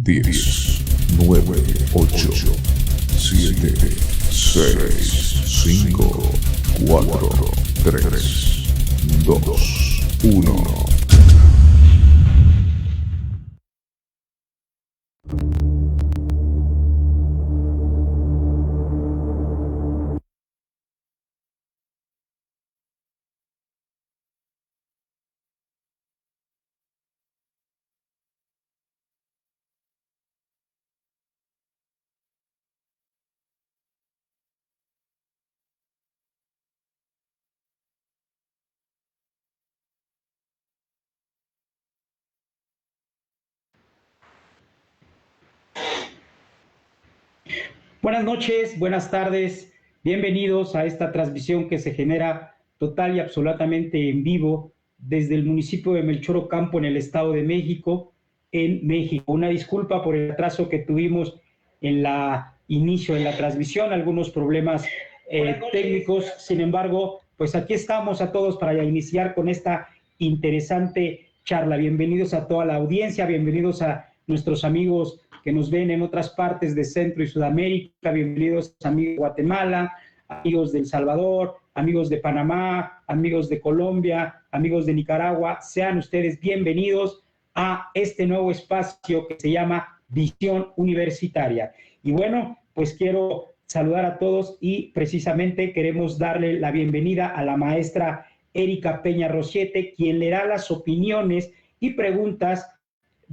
10, 9, 8, 7, 6, 5, 4, 3, 2, 1. Buenas noches, buenas tardes, bienvenidos a esta transmisión que se genera total y absolutamente en vivo desde el municipio de Melchor Ocampo en el Estado de México, en México. Una disculpa por el atraso que tuvimos en la inicio de la transmisión, algunos problemas técnicos, sin embargo, pues aquí estamos a todos para iniciar con esta interesante charla. Bienvenidos a toda la audiencia, bienvenidos a nuestros amigos que nos ven en otras partes de Centro y Sudamérica, bienvenidos amigos de Guatemala, amigos de El Salvador, amigos de Panamá, amigos de Colombia, amigos de Nicaragua, sean ustedes bienvenidos a este nuevo espacio que se llama Visión Universitaria. Y bueno, pues quiero saludar a todos y precisamente queremos darle la bienvenida a la maestra Erika Peña Rosiete, quien le da las opiniones y preguntas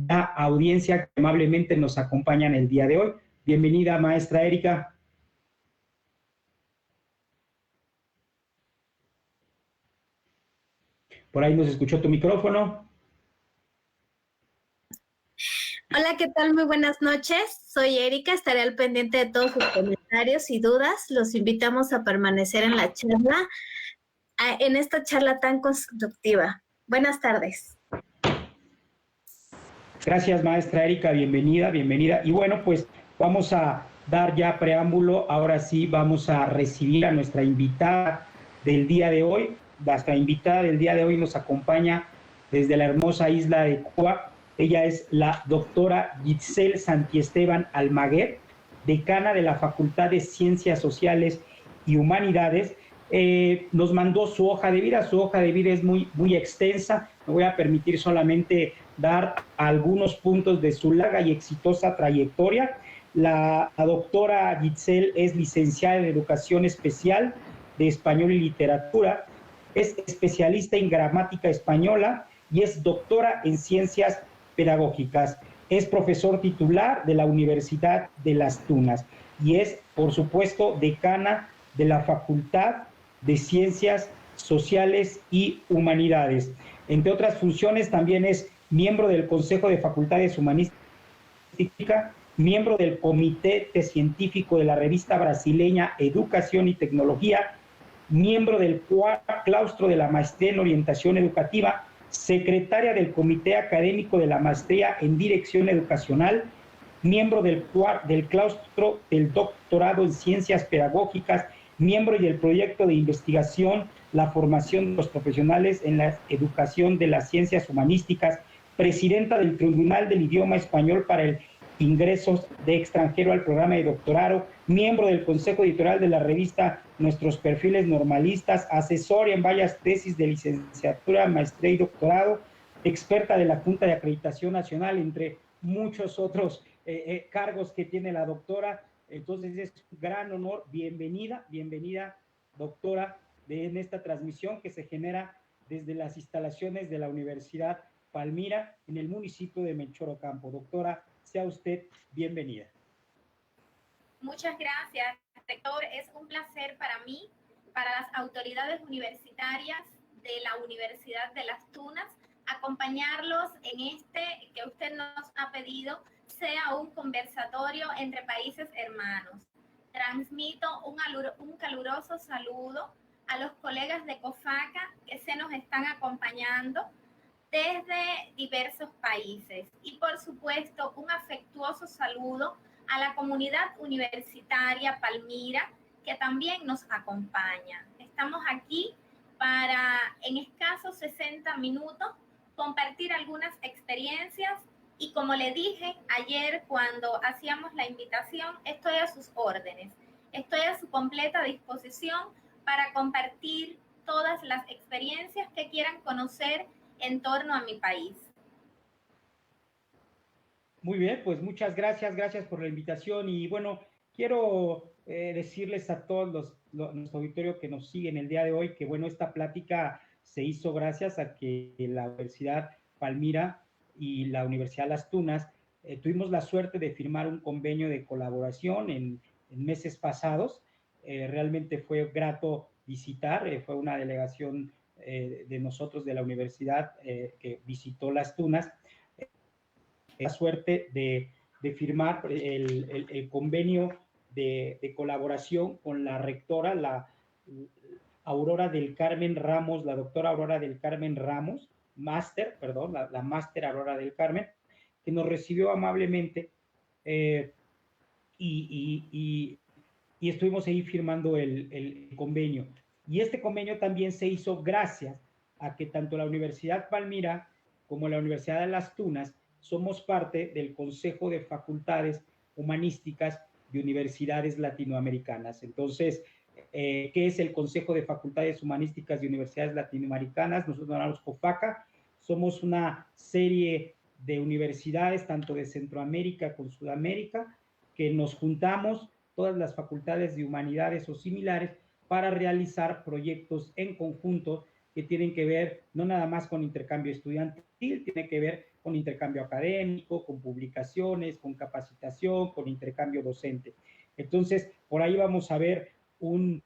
la audiencia que amablemente nos acompañan el día de hoy. Bienvenida, maestra Erika. Por ahí nos escuchó tu micrófono. Hola, ¿qué tal? Muy buenas noches. Soy Erika, estaré al pendiente de todos sus comentarios y dudas. Los invitamos a permanecer en la charla, en esta charla tan constructiva. Buenas tardes. Gracias, maestra Erika, bienvenida, bienvenida. Y bueno, pues vamos a dar ya preámbulo. Ahora sí vamos a recibir a nuestra invitada del día de hoy. Nuestra invitada del día de hoy nos acompaña desde la hermosa isla de Cuba. Ella es la doctora Giselle Santiesteban Almaguer, decana de la Facultad de Ciencias Sociales y Humanidades. Nos mandó su hoja de vida. Su hoja de vida es muy extensa. Me voy a permitir solamente dar algunos puntos de su larga y exitosa trayectoria. La doctora Giselle es licenciada en Educación Especial de Español y Literatura, es especialista en gramática española y es doctora en Ciencias Pedagógicas. Es profesor titular de la Universidad de Las Tunas y es, por supuesto, decana de la Facultad de Ciencias Sociales y Humanidades. Entre otras funciones, también es miembro del Consejo de Facultades Humanísticas, miembro del Comité Científico de la revista brasileña Educación y Tecnología, miembro del claustro de la Maestría en Orientación Educativa, secretaria del Comité Académico de la Maestría en Dirección Educacional, miembro del claustro del Doctorado en Ciencias Pedagógicas, miembro del proyecto de investigación, la formación de los profesionales en la educación de las ciencias humanísticas, presidenta del Tribunal del Idioma Español para el ingresos de extranjero al programa de doctorado, miembro del Consejo Editorial de la revista Nuestros Perfiles Normalistas, asesor en varias tesis de licenciatura, maestría y doctorado, experta de la Junta de Acreditación Nacional, entre muchos otros cargos que tiene la doctora. Entonces es un gran honor. Bienvenida, doctora, en esta transmisión que se genera desde las instalaciones de la Universidad Palmira en el municipio de Melchor Ocampo. Doctora, sea usted bienvenida. Muchas gracias, rector. Es un placer para mí, para las autoridades universitarias de la Universidad de Las Tunas, acompañarlos en este que usted nos ha pedido, sea un conversatorio entre países hermanos. Transmito un caluroso saludo a los colegas de COFACA que se nos están acompañando desde diversos países y por supuesto un afectuoso saludo a la comunidad universitaria Palmira que también nos acompaña. Estamos aquí para en escasos 60 minutos compartir algunas experiencias Y como le dije ayer cuando hacíamos la invitación, estoy a sus órdenes. Estoy a su completa disposición para compartir todas las experiencias que quieran conocer en torno a mi país. Muy bien, pues muchas gracias por la invitación y bueno, quiero decirles a todos nuestro auditorio que nos siguen el día de hoy que bueno, esta plática se hizo gracias a que la Universidad Palmira y la Universidad Las Tunas tuvimos la suerte de firmar un convenio de colaboración en meses pasados. Realmente fue grato visitar, fue una delegación de nosotros de la universidad que visitó Las Tunas. La suerte de firmar el convenio de colaboración con la rectora, la Aurora del Carmen Ramos, la doctora Aurora del Carmen Ramos, la máster Aurora del Carmen, que nos recibió amablemente y estuvimos ahí firmando el convenio. Y este convenio también se hizo gracias a que tanto la Universidad Palmira como la Universidad de Las Tunas somos parte del Consejo de Facultades Humanísticas de Universidades Latinoamericanas. Entonces, ¿qué es el Consejo de Facultades Humanísticas de Universidades Latinoamericanas? Nosotros llamamos COFACA. Somos una serie de universidades, tanto de Centroamérica como Sudamérica, que nos juntamos, todas las facultades de humanidades o similares, para realizar proyectos en conjunto que tienen que ver no nada más con intercambio estudiantil, tiene que ver con intercambio académico, con publicaciones, con capacitación, con intercambio docente. Entonces, por ahí vamos a ver un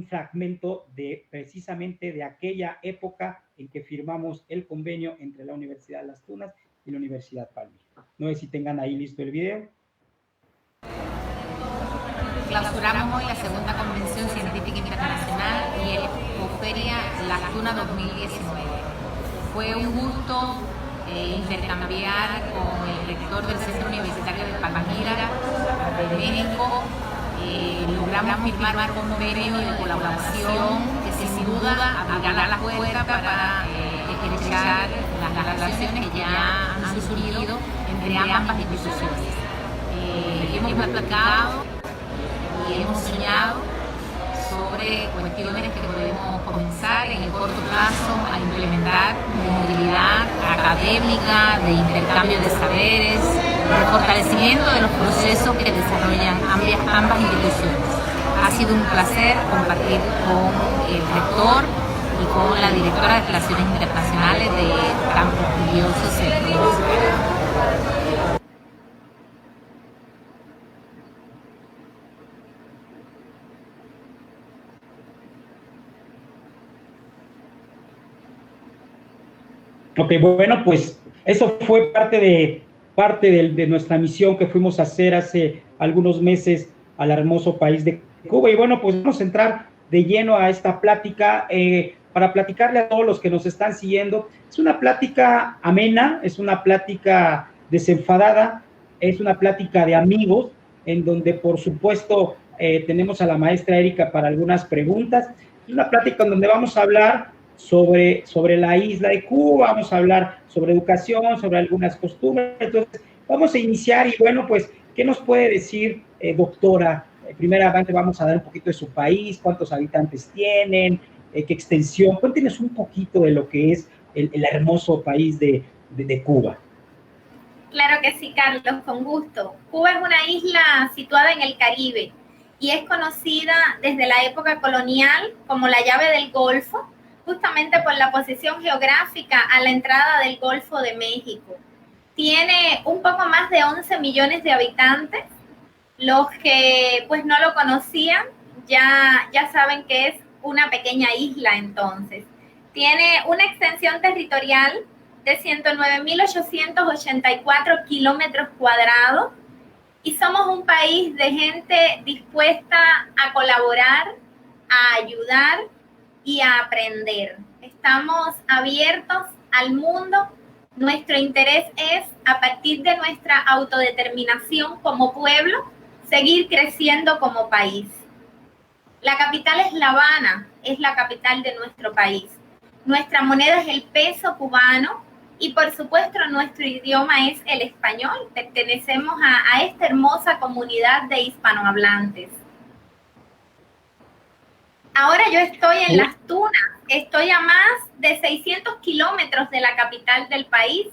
fragmento precisamente de aquella época en que firmamos el convenio entre la Universidad de Las Tunas y la Universidad Palmira. No sé si tengan ahí listo el video. Clausuramos hoy la segunda Convención Científica Internacional y el Coferia Las Tunas 2019. Fue un gusto intercambiar con el rector del Centro Universitario de Palmira, de México. Logramos firmar un convenio de colaboración que sin duda abrirá la puerta para estrechar las relaciones que ya han surgido entre ambas instituciones. Hemos platicado y hemos soñado sobre cuestiones que podemos comenzar en el corto plazo a implementar de movilidad académica, de intercambio de saberes, de fortalecimiento de los procesos que desarrollan ambas instituciones. Ha sido un placer compartir con el rector y con la directora de Relaciones Internacionales de tan prestigioso centro. Ok, bueno, pues eso fue parte de nuestra misión que fuimos a hacer hace algunos meses al hermoso país de Cuba. Y bueno, pues vamos a entrar de lleno a esta plática para platicarle a todos los que nos están siguiendo. Es una plática amena, es una plática desenfadada, es una plática de amigos, en donde por supuesto tenemos a la maestra Erika para algunas preguntas. Es una plática en donde vamos a hablar sobre la isla de Cuba, vamos a hablar sobre educación, sobre algunas costumbres. Entonces, vamos a iniciar y bueno, pues, ¿qué nos puede decir, doctora? Primeramente vamos a dar un poquito de su país, cuántos habitantes tienen, qué extensión. Cuéntenos un poquito de lo que es el hermoso país de Cuba. Claro que sí, Carlos, con gusto. Cuba es una isla situada en el Caribe y es conocida desde la época colonial como la llave del Golfo, justamente por la posición geográfica a la entrada del Golfo de México. Tiene un poco más de 11 millones de habitantes. Los que pues no lo conocían ya saben que es una pequeña isla entonces. Tiene una extensión territorial de 109.884 kilómetros cuadrados y somos un país de gente dispuesta a colaborar, a ayudar y a aprender. Estamos abiertos al mundo. Nuestro interés es, a partir de nuestra autodeterminación como pueblo, seguir creciendo como país. La capital es La Habana, es la capital de nuestro país. Nuestra moneda es el peso cubano Y por supuesto nuestro idioma es el español. Pertenecemos a esta hermosa comunidad de hispanohablantes. Ahora yo estoy en Las Tunas, estoy a más de 600 kilómetros de la capital del país,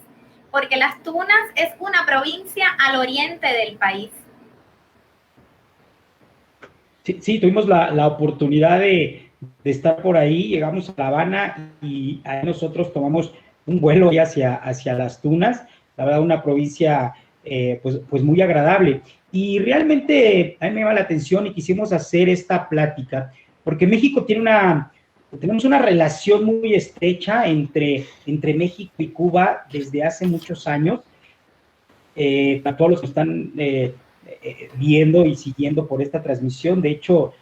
porque Las Tunas es una provincia al oriente del país. Sí, tuvimos la oportunidad de estar por ahí, llegamos a La Habana y ahí nosotros tomamos un vuelo hacia Las Tunas, la verdad una provincia pues muy agradable. Y realmente a mí me llama la atención y quisimos hacer esta plática, porque México tenemos una relación muy estrecha entre México y Cuba desde hace muchos años. A todos los que están viendo y siguiendo por esta transmisión, de hecho,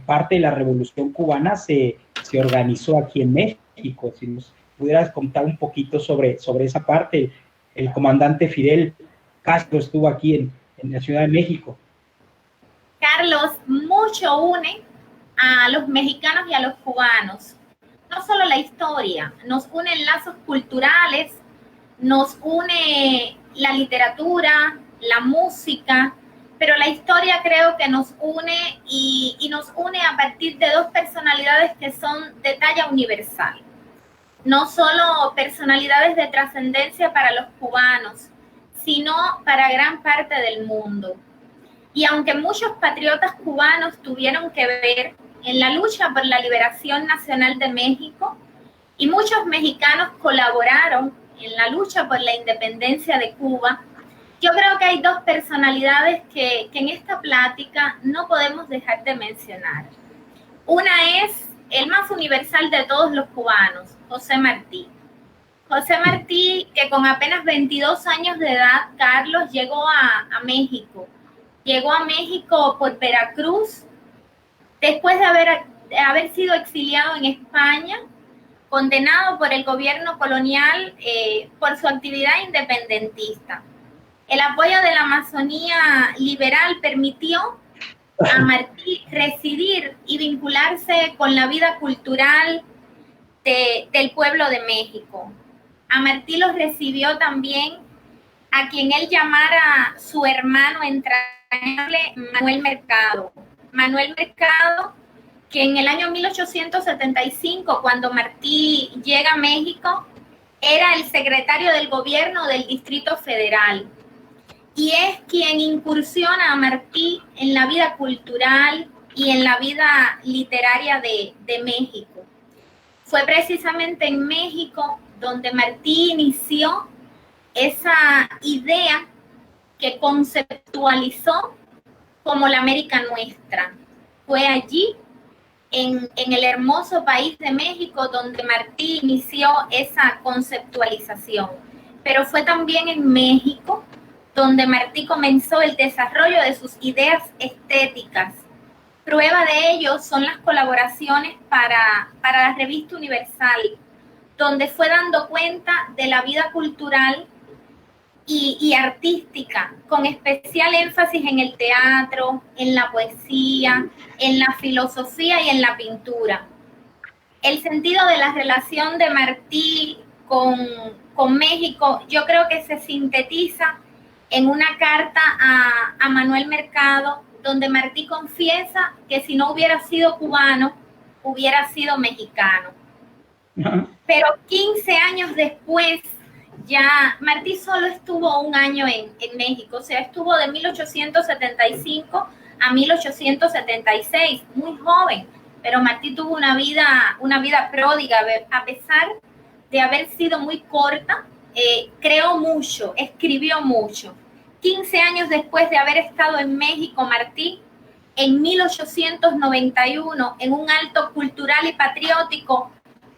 parte de la Revolución Cubana se organizó aquí en México. Si nos pudieras contar un poquito sobre esa parte. El comandante Fidel Castro estuvo aquí en la Ciudad de México. Carlos, mucho une a los mexicanos y a los cubanos. No solo la historia, nos unen lazos culturales, nos une la literatura, la música, pero la historia creo que nos une y nos une a partir de dos personalidades que son de talla universal. No solo personalidades de trascendencia para los cubanos, sino para gran parte del mundo. Y aunque muchos patriotas cubanos tuvieron que ver en la lucha por la liberación nacional de México, y muchos mexicanos colaboraron en la lucha por la independencia de Cuba, yo creo que hay dos personalidades que en esta plática no podemos dejar de mencionar. Una es el más universal de todos los cubanos, José Martí. José Martí, que con apenas 22 años de edad, Carlos, llegó a México. Llegó a México por Veracruz, después de haber sido exiliado en España, condenado por el gobierno colonial por su actividad independentista. El apoyo de la Amazonía liberal permitió a Martí residir y vincularse con la vida cultural del pueblo de México. A Martí los recibió también a quien él llamara su hermano entrañable, Manuel Mercado. Manuel Mercado, que en el año 1875, cuando Martí llega a México, era el secretario del gobierno del Distrito Federal. Y es quien incursiona a Martí en la vida cultural y en la vida literaria de México. Fue precisamente en México donde Martí inició esa idea que conceptualizó como la América nuestra. Fue allí, en el hermoso país de México, donde Martí inició esa conceptualización. Pero fue también en México donde Martí comenzó el desarrollo de sus ideas estéticas. Prueba de ello son las colaboraciones para la revista Universal, donde fue dando cuenta de la vida cultural y artística, con especial énfasis en el teatro, en la poesía, en la filosofía y en la pintura. El sentido de la relación de Martí con México, yo creo que se sintetiza en una carta a Manuel Mercado, donde Martí confiesa que si no hubiera sido cubano, hubiera sido mexicano. Pero 15 años después, ya Martí solo estuvo un año en México, o sea, estuvo de 1875 a 1876, muy joven, pero Martí tuvo una vida pródiga, a pesar de haber sido muy corta, creó mucho, escribió mucho. 15 años después de haber estado en México, Martí, en 1891, en un acto cultural y patriótico,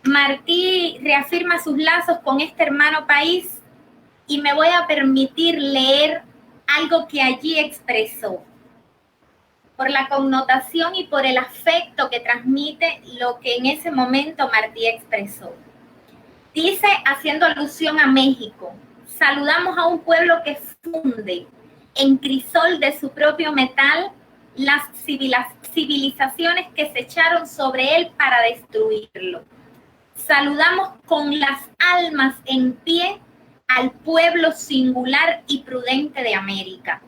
Martí reafirma sus lazos con este hermano país y me voy a permitir leer algo que allí expresó, por la connotación y por el afecto que transmite lo que en ese momento Martí expresó. Dice, haciendo alusión a México: saludamos a un pueblo que funde en crisol de su propio metal las civilizaciones que se echaron sobre él para destruirlo. saludamos con las almas en pie al pueblo singular y prudente de América.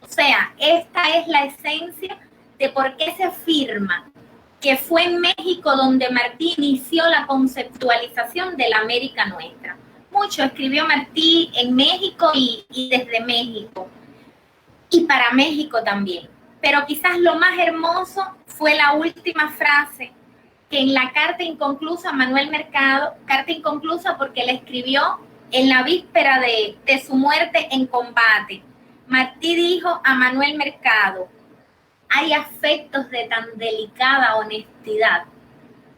O sea, esta es la esencia de por qué se afirma que fue en México donde Martí inició la conceptualización de la América nuestra. Mucho escribió Martí en México y desde México, y para México también. Pero quizás lo más hermoso fue la última frase, que en la carta inconclusa a Manuel Mercado, carta inconclusa porque la escribió en la víspera de su muerte en combate. Martí dijo a Manuel Mercado: hay afectos de tan delicada honestidad.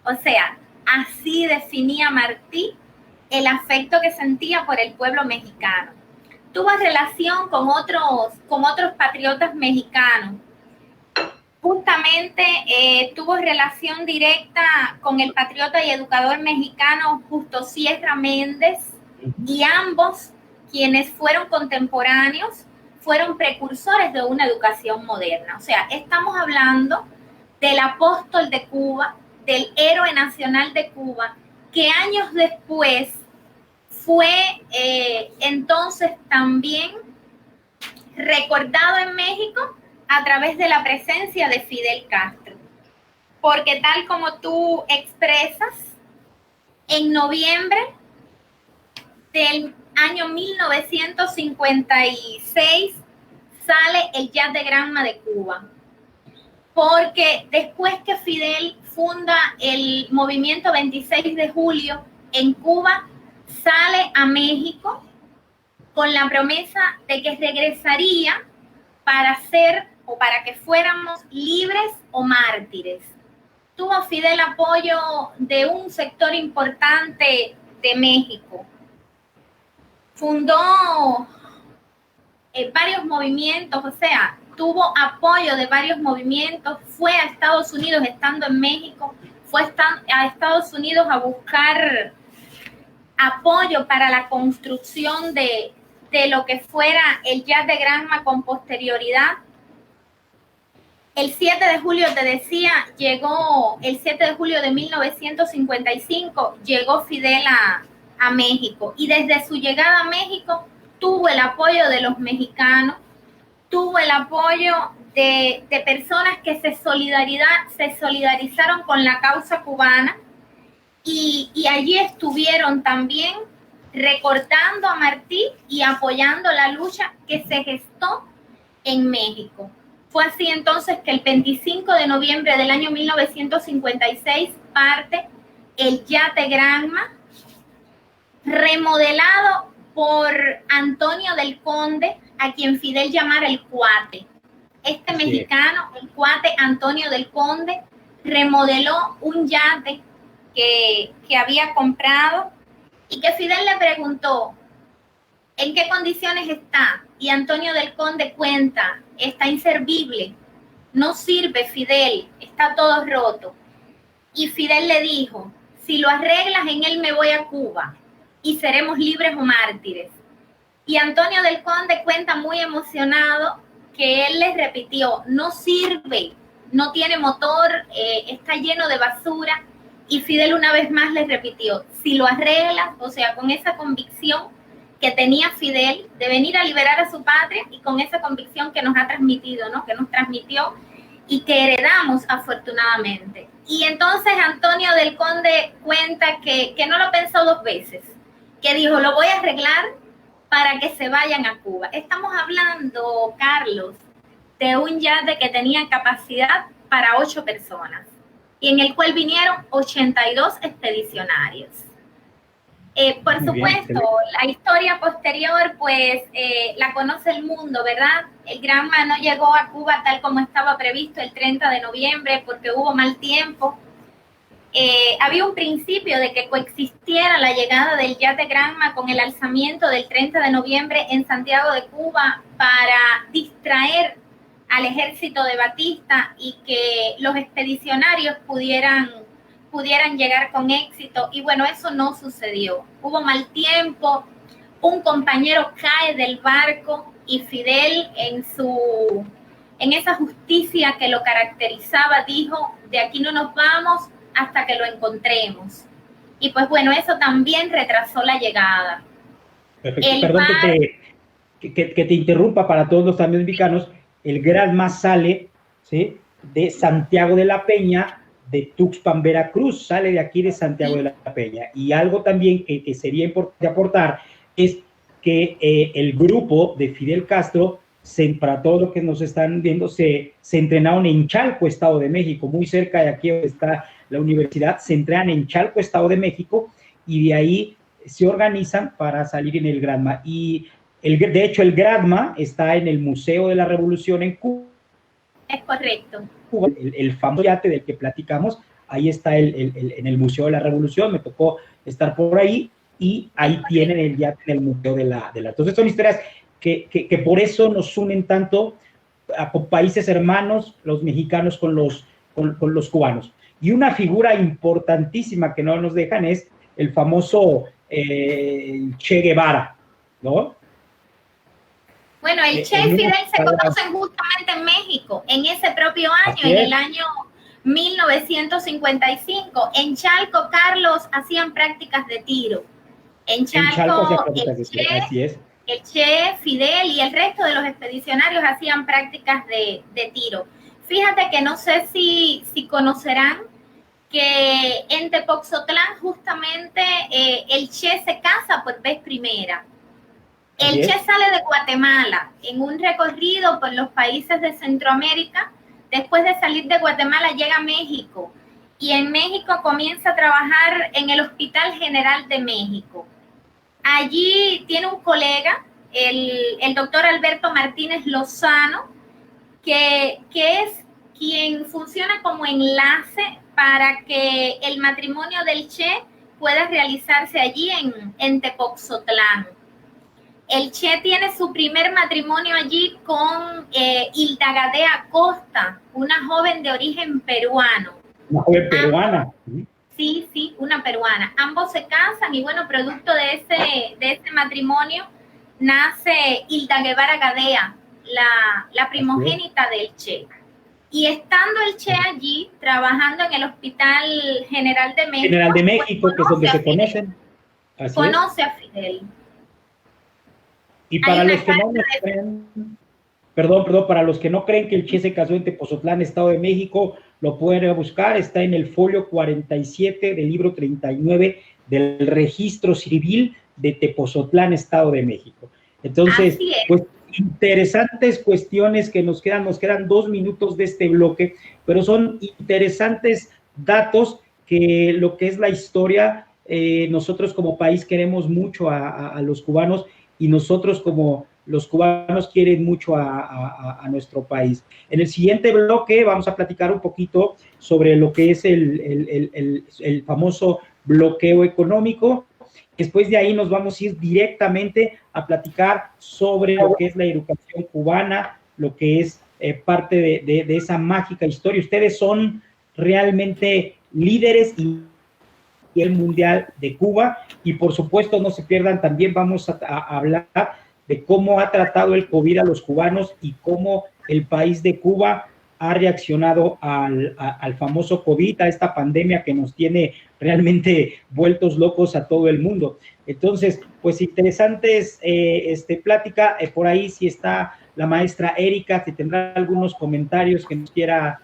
O sea, así definía Martí el afecto que sentía por el pueblo mexicano. Tuvo relación con otros patriotas mexicanos. Justamente tuvo relación directa con el patriota y educador mexicano Justo Sierra Méndez, y ambos, quienes fueron contemporáneos, fueron precursores de una educación moderna. O sea, estamos hablando del apóstol de Cuba, del héroe nacional de Cuba, que años después fue entonces también recordado en México a través de la presencia de Fidel Castro. Porque tal como tú expresas, en noviembre del año 1956 sale el Jazz de Granma de Cuba, porque después que Fidel funda el movimiento 26 de julio en Cuba, sale a México con la promesa de que regresaría para ser o para que fuéramos libres o mártires. Tuvo Fidel apoyo de un sector importante de México. Fundó varios movimientos, o sea, tuvo apoyo de varios movimientos, fue a Estados Unidos estando en México, fue a Estados Unidos a buscar apoyo para la construcción de lo que fuera el Jazz de Granma con posterioridad. El 7 de julio, te decía, llegó, el 7 de julio de 1955, llegó Fidel a México, y desde su llegada a México tuvo el apoyo de los mexicanos, tuvo el apoyo de personas que se solidarizaron con la causa cubana, y allí estuvieron también recordando a Martí y apoyando la lucha que se gestó en México. Fue así entonces que el 25 de noviembre del año 1956 parte el Jazz de Granma, remodelado por Antonio del Conde, a quien Fidel llamara el Cuate. Este mexicano, el Cuate Antonio del Conde, remodeló un yate que había comprado, y que Fidel le preguntó ¿en qué condiciones está? Y Antonio del Conde cuenta: está inservible, no sirve, Fidel, está todo roto. Y Fidel le dijo: si lo arreglas, en él me voy a Cuba y seremos libres o mártires. Y Antonio del Conde cuenta muy emocionado que él les repitió: no sirve, no tiene motor, está lleno de basura. Y Fidel una vez más les repitió: si lo arreglas, o sea, con esa convicción que tenía Fidel de venir a liberar a su patria, y con esa convicción que nos ha transmitido, ¿no? Que nos transmitió y que heredamos afortunadamente. Y entonces Antonio del Conde cuenta que no lo pensó dos veces, que dijo: lo voy a arreglar para que se vayan a Cuba. Estamos hablando, Carlos, de un yate que tenía capacidad para 8 personas, y en el cual vinieron 82 expedicionarios. Por supuesto, la historia posterior, pues, la conoce el mundo, ¿verdad? El Granma no llegó a Cuba tal como estaba previsto el 30 de noviembre, porque hubo mal tiempo. Había un principio de que coexistiera la llegada del Jazz de Granma con el alzamiento del 30 de noviembre en Santiago de Cuba, para distraer al ejército de Batista y que los expedicionarios pudieran llegar con éxito. Y bueno, eso no sucedió. Hubo mal tiempo, un compañero cae del barco, y Fidel en esa justicia que lo caracterizaba dijo: de aquí no nos vamos hasta que lo encontremos. y pues bueno, eso también retrasó la llegada. Perfecto. Perdón que te interrumpa para todos los amigos mexicanos. El Granma sale, ¿sí?, de Santiago de la Peña, de Tuxpan, Veracruz, sale de aquí de Santiago de la Peña. Y algo también que sería importante aportar es que el grupo de Fidel Castro, para todos los que nos están viendo, se entrenaron en Chalco, Estado de México, muy cerca de aquí donde está la universidad. Se entrenan en Chalco, Estado de México, y de ahí se organizan para salir en el Granma. Y de hecho el Granma está en el Museo de la Revolución en Cuba. Es correcto. Cuba, el famoso yate del que platicamos, ahí está en el Museo de la Revolución. Me tocó estar por ahí, y ahí tienen el yate en el Museo de la... Entonces son historias que por eso nos unen tanto a países hermanos, los mexicanos con los cubanos. Y una figura importantísima que no nos dejan es el famoso Che Guevara, ¿no? Bueno, el Che y Fidel se conocen justamente en México, en ese propio año, en el año 1955. En Chalco, Carlos, hacían prácticas de tiro. En Chalco el Che, Fidel y el resto de los expedicionarios hacían prácticas de tiro. Fíjate que no sé si conocerán que en Tepozotlán justamente el Che se casa por vez primera. El Che sale de Guatemala en un recorrido por los países de Centroamérica. Después de salir de Guatemala llega a México, y en México comienza a trabajar en el Hospital General de México. Allí tiene un colega, el doctor Alberto Martínez Lozano, que es quien funciona como enlace para que el matrimonio del Che pueda realizarse allí en Tepozotlán. El Che tiene su primer matrimonio allí con Hilda Gadea Costa, una joven de origen peruano. Una joven peruana. Sí, una peruana. Ambos se casan y bueno, producto de ese matrimonio nace Hilda Guevara Gadea, la primogénita del Che. Y estando el Che allí, trabajando en el Hospital General de México. General de México, que es donde se conocen. Conoce a Fidel. Y para los que no creen, para los que no creen que el Che se casó en Tepozotlán, Estado de México, lo pueden buscar, está en el folio 47 del libro 39 del Registro Civil de Tepozotlán, Estado de México. Entonces, pues interesantes cuestiones que nos quedan 2 minutos de este bloque, pero son interesantes datos que lo que es la historia, nosotros como país queremos mucho a los cubanos, y nosotros como los cubanos quieren mucho a nuestro país. En el siguiente bloque vamos a platicar un poquito sobre lo que es el famoso bloqueo económico. Después de ahí nos vamos a ir directamente a platicar sobre lo que es la educación cubana, lo que es parte de esa mágica historia. Ustedes son realmente líderes y el mundial de Cuba, y por supuesto no se pierdan, también vamos a hablar de cómo ha tratado el COVID a los cubanos y cómo el país de Cuba ha reaccionado al famoso COVID, a esta pandemia que nos tiene realmente vueltos locos a todo el mundo. Entonces, pues interesantes plática, por ahí si está la maestra Erika, si tendrá algunos comentarios que nos quiera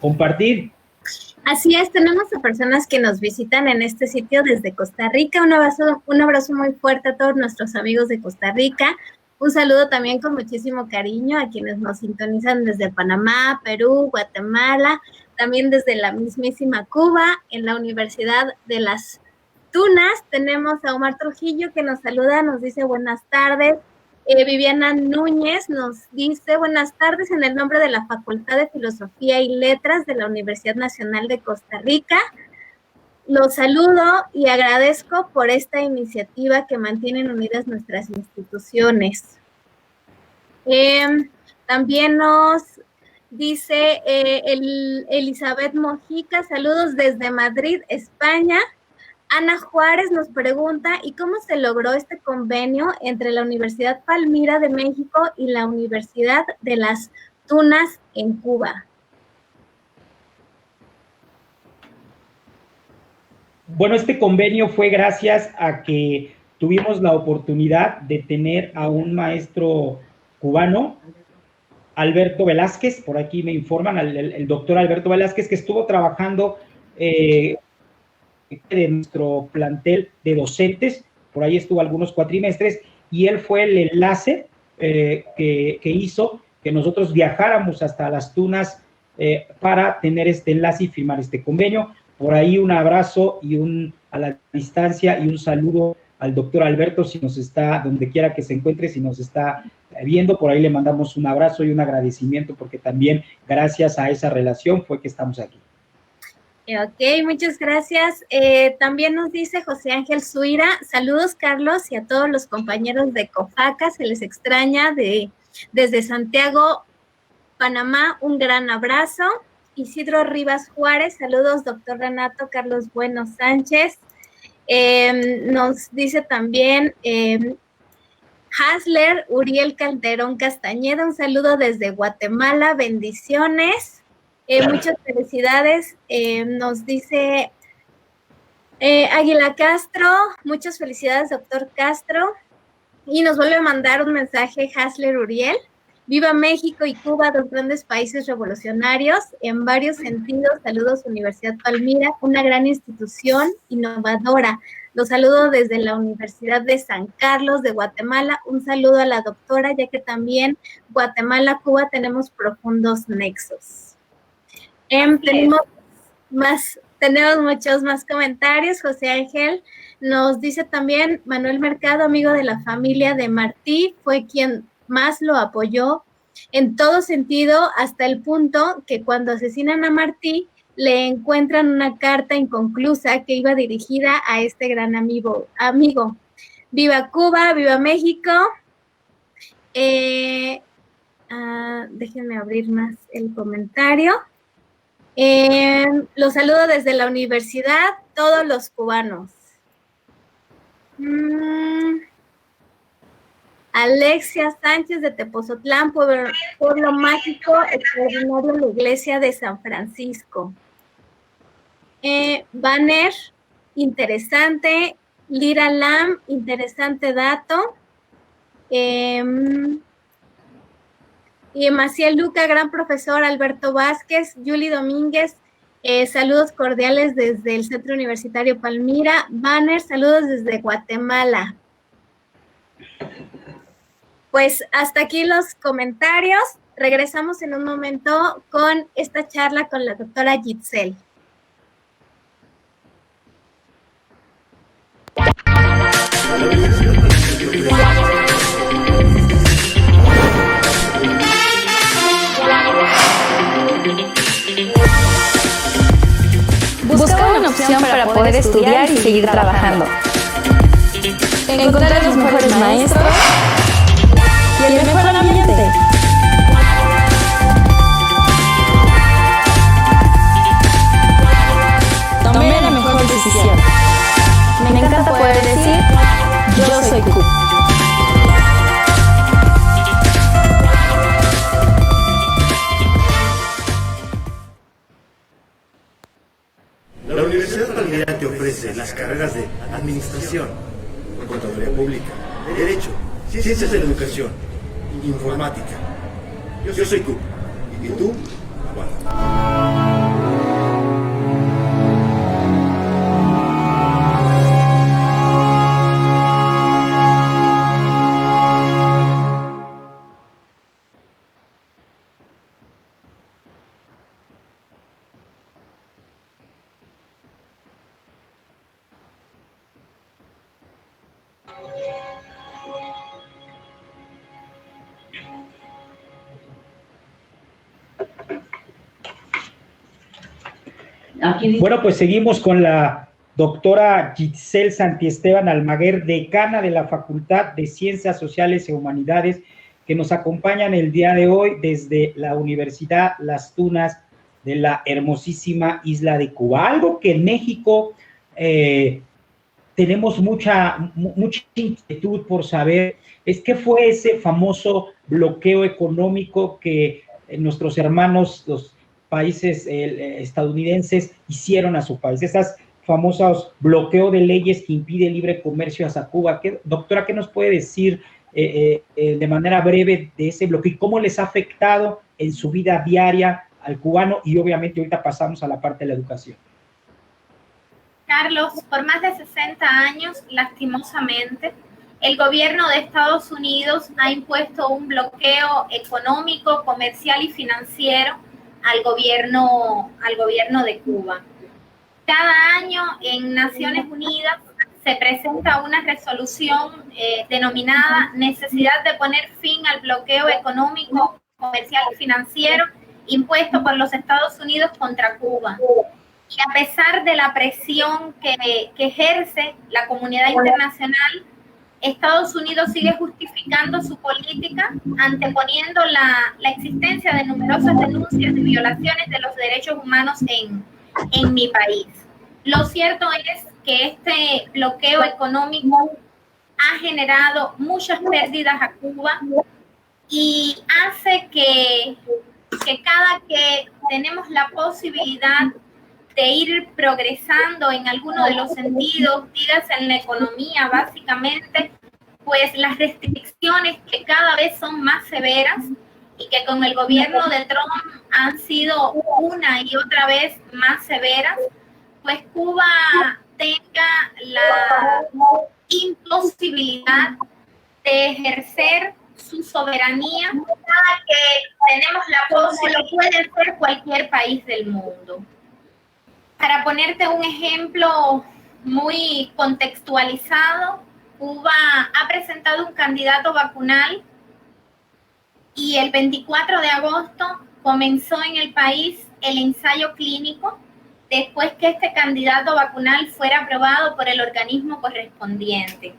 compartir. Así es, tenemos a personas que nos visitan en este sitio desde Costa Rica. Un abrazo muy fuerte a todos nuestros amigos de Costa Rica. Un saludo también con muchísimo cariño a quienes nos sintonizan desde Panamá, Perú, Guatemala, también desde la mismísima Cuba, en la Universidad de las Tunas. Tenemos a Omar Trujillo que nos saluda, nos dice buenas tardes. Viviana Núñez nos dice buenas tardes en el nombre de la Facultad de Filosofía y Letras de la Universidad Nacional de Costa Rica. Los saludo y agradezco por esta iniciativa que mantienen unidas nuestras instituciones. También nos dice Elizabeth Mojica, saludos desde Madrid, España. Ana Juárez nos pregunta, ¿y cómo se logró este convenio entre la Universidad Palmira de México y la Universidad de las Tunas en Cuba? Bueno, este convenio fue gracias a que tuvimos la oportunidad de tener a un maestro cubano, Alberto Velázquez, por aquí me informan, el doctor Alberto Velázquez, que estuvo trabajando de nuestro plantel de docentes, por ahí estuvo algunos cuatrimestres, y él fue el enlace que hizo que nosotros viajáramos hasta Las Tunas para tener este enlace y firmar este convenio. Por ahí un abrazo a la distancia y un saludo al doctor Alberto, si nos está, donde quiera que se encuentre, si nos está viendo, por ahí le mandamos un abrazo y un agradecimiento, porque también gracias a esa relación fue que estamos aquí. Ok, muchas gracias. También nos dice José Ángel Zuira, saludos Carlos y a todos los compañeros de COFACA, se les extraña desde Santiago, Panamá, un gran abrazo. Isidro Rivas Juárez, saludos doctor Renato Carlos Bueno Sánchez. Nos dice también Hasler Uriel Calderón Castañeda, un saludo desde Guatemala, bendiciones. Muchas felicidades, nos dice Águila Castro, muchas felicidades, doctor Castro. Y nos vuelve a mandar un mensaje Hasler Uriel. Viva México y Cuba, dos grandes países revolucionarios en varios sentidos. Saludos, Universidad Palmira, una gran institución innovadora. Los saludo desde la Universidad de San Carlos de Guatemala. Un saludo a la doctora, ya que también Guatemala, Cuba tenemos profundos nexos. Tenemos muchos más comentarios. José Ángel nos dice también, Manuel Mercado, amigo de la familia de Martí, fue quien más lo apoyó en todo sentido, hasta el punto que cuando asesinan a Martí, le encuentran una carta inconclusa que iba dirigida a este gran amigo. Viva Cuba, viva México. Déjenme abrir más el comentario. Los saludo desde la universidad, todos los cubanos. Alexia Sánchez de Tepozotlán, pueblo mágico, extraordinario, la iglesia de San Francisco. Banner, interesante. Lira Lam, interesante dato. Y Maciel Luca, gran profesor. Alberto Vázquez, Yuli Domínguez, saludos cordiales desde el Centro Universitario Palmira. Banner, saludos desde Guatemala. Pues hasta aquí los comentarios. Regresamos en un momento con esta charla con la doctora Gitzel. Buscaba una opción para poder estudiar y seguir trabajando. Encontrar los mejores maestros y el mejor ambiente. Tomé la mejor decisión. Me encanta poder decir, yo soy CUP. La Universidad Palmira te ofrece las carreras de Administración, Contaduría Pública, Derecho, Ciencias de la Educación, Informática. Yo soy CUP. ¿Y tú? Aguanta. Bueno, pues seguimos con la doctora Gitzel Santiesteban Almaguer, decana de la Facultad de Ciencias Sociales y Humanidades, que nos acompañan el día de hoy desde la Universidad Las Tunas de la hermosísima isla de Cuba. Algo que en México tenemos mucha inquietud por saber es qué fue ese famoso bloqueo económico que nuestros hermanos, los países estadounidenses, hicieron a su país. Esas famosos bloqueo de leyes que impide el libre comercio hacia Cuba. Doctora, ¿qué nos puede decir de manera breve de ese bloqueo y cómo les ha afectado en su vida diaria al cubano? Y obviamente ahorita pasamos a la parte de la educación. Carlos, por más de 60 años, lastimosamente, el gobierno de Estados Unidos ha impuesto un bloqueo económico, comercial y financiero al gobierno de Cuba. Cada año en Naciones Unidas se presenta una resolución denominada Necesidad de poner fin al bloqueo económico, comercial y financiero impuesto por los Estados Unidos contra Cuba. Y a pesar de la presión que ejerce la comunidad internacional, Estados Unidos sigue justificando su política, anteponiendo la existencia de numerosas denuncias de violaciones de los derechos humanos en mi país. Lo cierto es que este bloqueo económico ha generado muchas pérdidas a Cuba y hace que cada que tenemos la posibilidad de ir progresando en alguno de los sentidos, dígase en la economía básicamente, pues las restricciones que cada vez son más severas y que con el gobierno de Trump han sido una y otra vez más severas, pues Cuba tenga la imposibilidad de ejercer su soberanía cada que tenemos la posibilidad, lo puede hacer cualquier país del mundo. Para ponerte un ejemplo muy contextualizado, Cuba ha presentado un candidato vacunal y el 24 de agosto comenzó en el país el ensayo clínico después que este candidato vacunal fuera aprobado por el organismo correspondiente.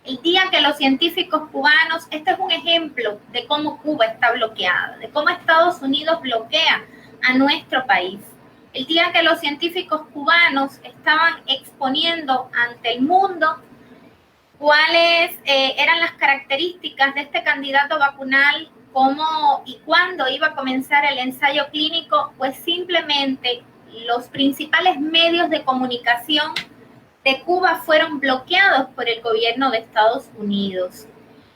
El día que los científicos cubanos, este es un ejemplo de cómo Cuba está bloqueada, de cómo Estados Unidos bloquea a nuestro país. El día que los científicos cubanos estaban exponiendo ante el mundo cuáles eran las características de este candidato vacunal, cómo y cuándo iba a comenzar el ensayo clínico, pues simplemente los principales medios de comunicación de Cuba fueron bloqueados por el gobierno de Estados Unidos.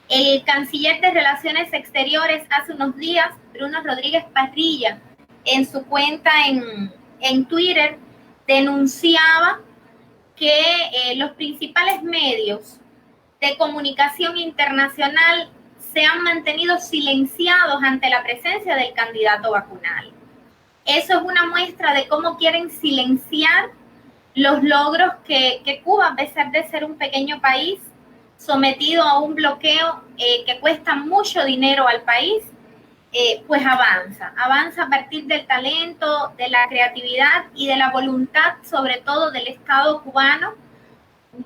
El canciller de Relaciones Exteriores hace unos días, Bruno Rodríguez Parrilla, en su cuenta en Twitter, denunciaba que los principales medios de comunicación internacional se han mantenido silenciados ante la presencia del candidato vacunal. Eso es una muestra de cómo quieren silenciar los logros que Cuba, a pesar de ser un pequeño país, sometido a un bloqueo que cuesta mucho dinero al país, pues avanza a partir del talento, de la creatividad y de la voluntad, sobre todo del Estado cubano,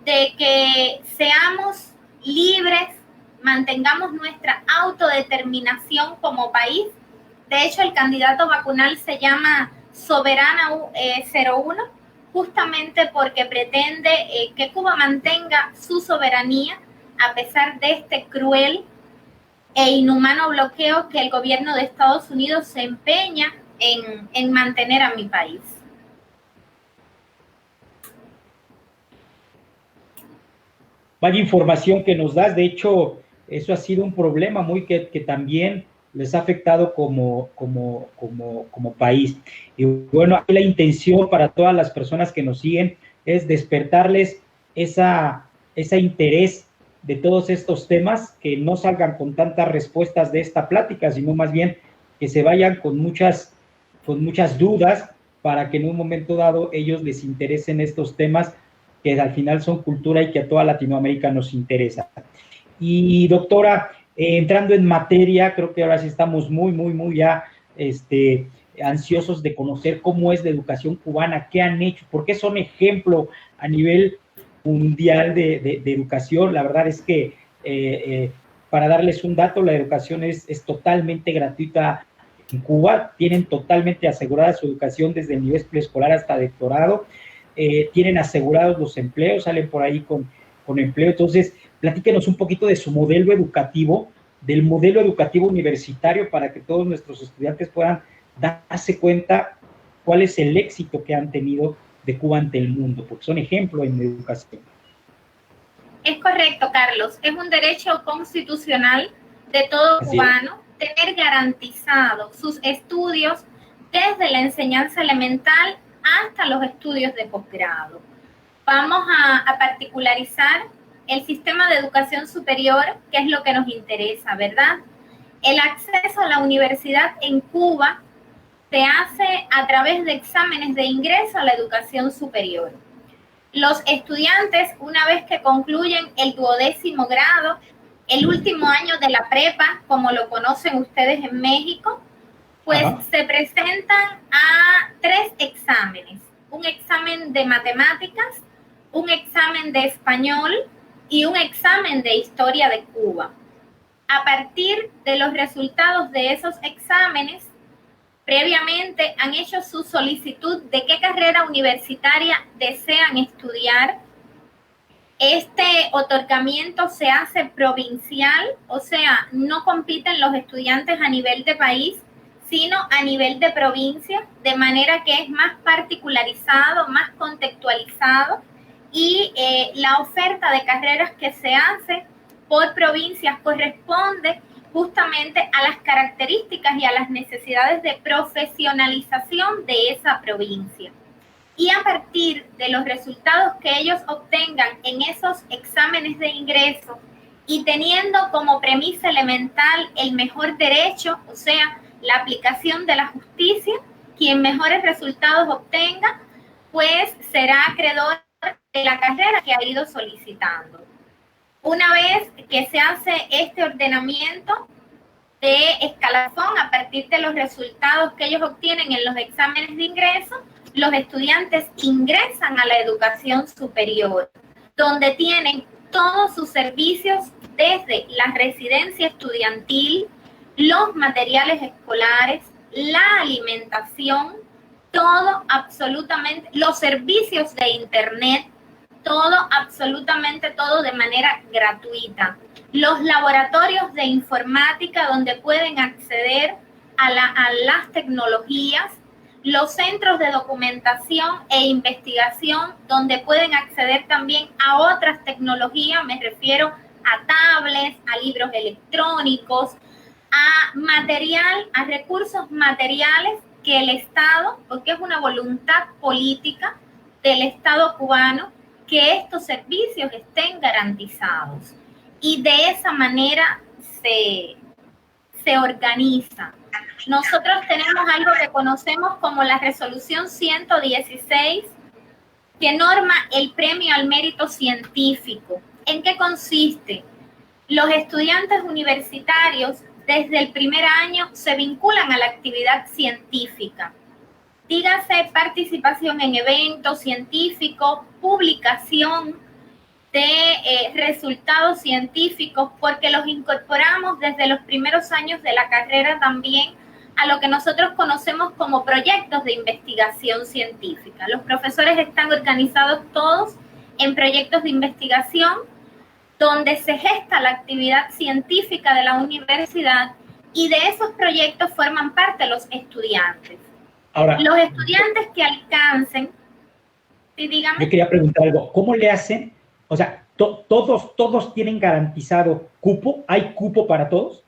de que seamos libres, mantengamos nuestra autodeterminación como país. De hecho, el candidato vacunal se llama Soberana 01, justamente porque pretende que Cuba mantenga su soberanía a pesar de este cruel e inhumano bloqueo que el gobierno de Estados Unidos se empeña en mantener a mi país. Vaya información que nos das. De hecho, eso ha sido un problema muy que también les ha afectado como país. Y bueno, la intención para todas las personas que nos siguen es despertarles ese interés de todos estos temas, que no salgan con tantas respuestas de esta plática, sino más bien que se vayan con muchas dudas, para que en un momento dado ellos les interesen estos temas que al final son cultura y que a toda Latinoamérica nos interesa. Y doctora, entrando en materia, creo que ahora sí estamos muy ya ansiosos de conocer cómo es la educación cubana, qué han hecho, por qué son ejemplo a nivel mundial de educación. La verdad es que, para darles un dato, la educación es totalmente gratuita en Cuba. Tienen totalmente asegurada su educación desde el nivel preescolar hasta doctorado. Tienen asegurados los empleos, salen por ahí con empleo. Entonces, platíquenos un poquito de su modelo educativo, del modelo educativo universitario, para que todos nuestros estudiantes puedan darse cuenta cuál es el éxito que han tenido de Cuba ante el mundo, porque son ejemplo en educación. Es correcto, Carlos. Es un derecho constitucional de todo cubano tener garantizado sus estudios desde la enseñanza elemental hasta los estudios de posgrado. Vamos a particularizar el sistema de educación superior, que es lo que nos interesa, ¿verdad? El acceso a la universidad en Cuba se hace a través de exámenes de ingreso a la educación superior. Los estudiantes, una vez que concluyen el 12º grado, el último año de la prepa, como lo conocen ustedes en México, pues se presentan a 3 exámenes. Un examen de matemáticas, un examen de español y un examen de historia de Cuba. A partir de los resultados de esos exámenes, previamente han hecho su solicitud de qué carrera universitaria desean estudiar. Este otorgamiento se hace provincial, o sea, no compiten los estudiantes a nivel de país, sino a nivel de provincia, de manera que es más particularizado, más contextualizado, y la oferta de carreras que se hace por provincias corresponde justamente a las características y a las necesidades de profesionalización de esa provincia. Y a partir de los resultados que ellos obtengan en esos exámenes de ingreso y teniendo como premisa elemental el mejor derecho, o sea, la aplicación de la justicia, quien mejores resultados obtenga, pues será acreedor de la carrera que ha ido solicitando. Una vez que se hace este ordenamiento de escalafón a partir de los resultados que ellos obtienen en los exámenes de ingreso, los estudiantes ingresan a la educación superior, donde tienen todos sus servicios desde la residencia estudiantil, los materiales escolares, la alimentación, todo absolutamente, los servicios de internet, todo, absolutamente todo de manera gratuita. Los laboratorios de informática donde pueden acceder a las tecnologías, los centros de documentación e investigación donde pueden acceder también a otras tecnologías, me refiero a tablets, a libros electrónicos, a material, a recursos materiales que el Estado, porque es una voluntad política del Estado cubano, que estos servicios estén garantizados. Y de esa manera se organiza. Nosotros tenemos algo que conocemos como la Resolución 116, que norma el premio al mérito científico. ¿En qué consiste? Los estudiantes universitarios desde el primer año se vinculan a la actividad científica. Dígase participación en eventos científicos, publicación de resultados científicos, porque los incorporamos desde los primeros años de la carrera también a lo que nosotros conocemos como proyectos de investigación científica. Los profesores están organizados todos en proyectos de investigación donde se gesta la actividad científica de la universidad y de esos proyectos forman parte los estudiantes. Ahora, los estudiantes que alcancen, sí, dígame. Yo quería preguntar algo, ¿cómo le hacen? O sea, ¿todos tienen garantizado cupo? ¿Hay cupo para todos?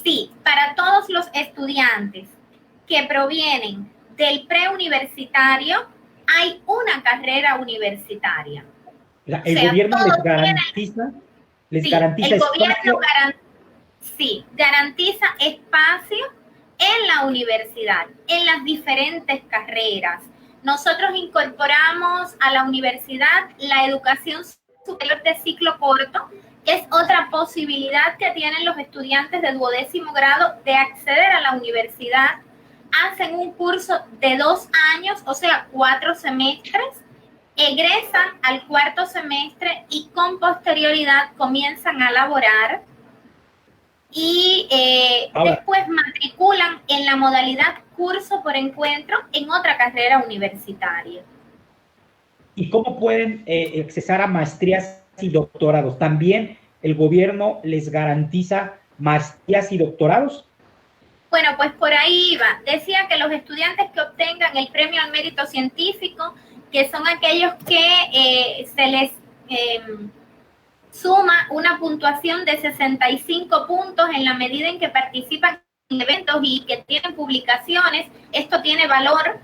Sí, para todos los estudiantes que provienen del preuniversitario, hay una carrera universitaria. O sea, ¿el gobierno les garantiza? ¿Les garantiza espacio? Sí, garantiza espacio en la universidad, en las diferentes carreras. Nosotros incorporamos a la universidad la educación superior de ciclo corto, que es otra posibilidad que tienen los estudiantes de 12º grado de acceder a la universidad. Hacen un curso de 2 años, o sea, 4 semestres, egresan al 4º semestre y con posterioridad comienzan a laborar y después matriculan en la modalidad curso por encuentro en otra carrera universitaria. ¿Y cómo pueden accesar a maestrías y doctorados? ¿También el gobierno les garantiza maestrías y doctorados? Bueno, pues por ahí iba. Decía que los estudiantes que obtengan el premio al mérito científico, que son aquellos que se les suma una puntuación de 65 puntos en la medida en que participan en eventos y que tienen publicaciones, esto tiene valor